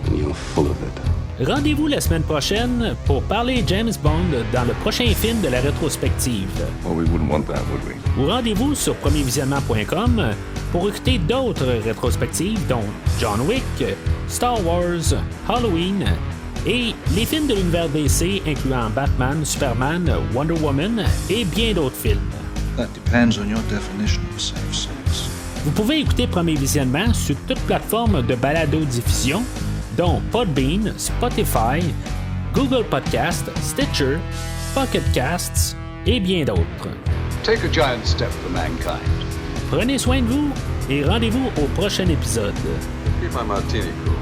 and you're full of it. Rendez-vous la semaine prochaine pour parler James Bond dans le prochain film de la rétrospective. Well, we wouldn't want that, would we? Ou rendez-vous sur premiervisionnement.com pour écouter d'autres rétrospectives dont John Wick, Star Wars, Halloween et les films de l'univers DC incluant Batman, Superman, Wonder Woman et bien d'autres films. That depends on your definition of safe sex. Vous pouvez écouter Premier Visionnement sur toute plateforme de balado-diffusion dont Podbean, Spotify, Google Podcasts, Stitcher, Pocket Casts et bien d'autres. Take a giant step for mankind. Prenez soin de vous et rendez-vous au prochain épisode. Keep my martini cool.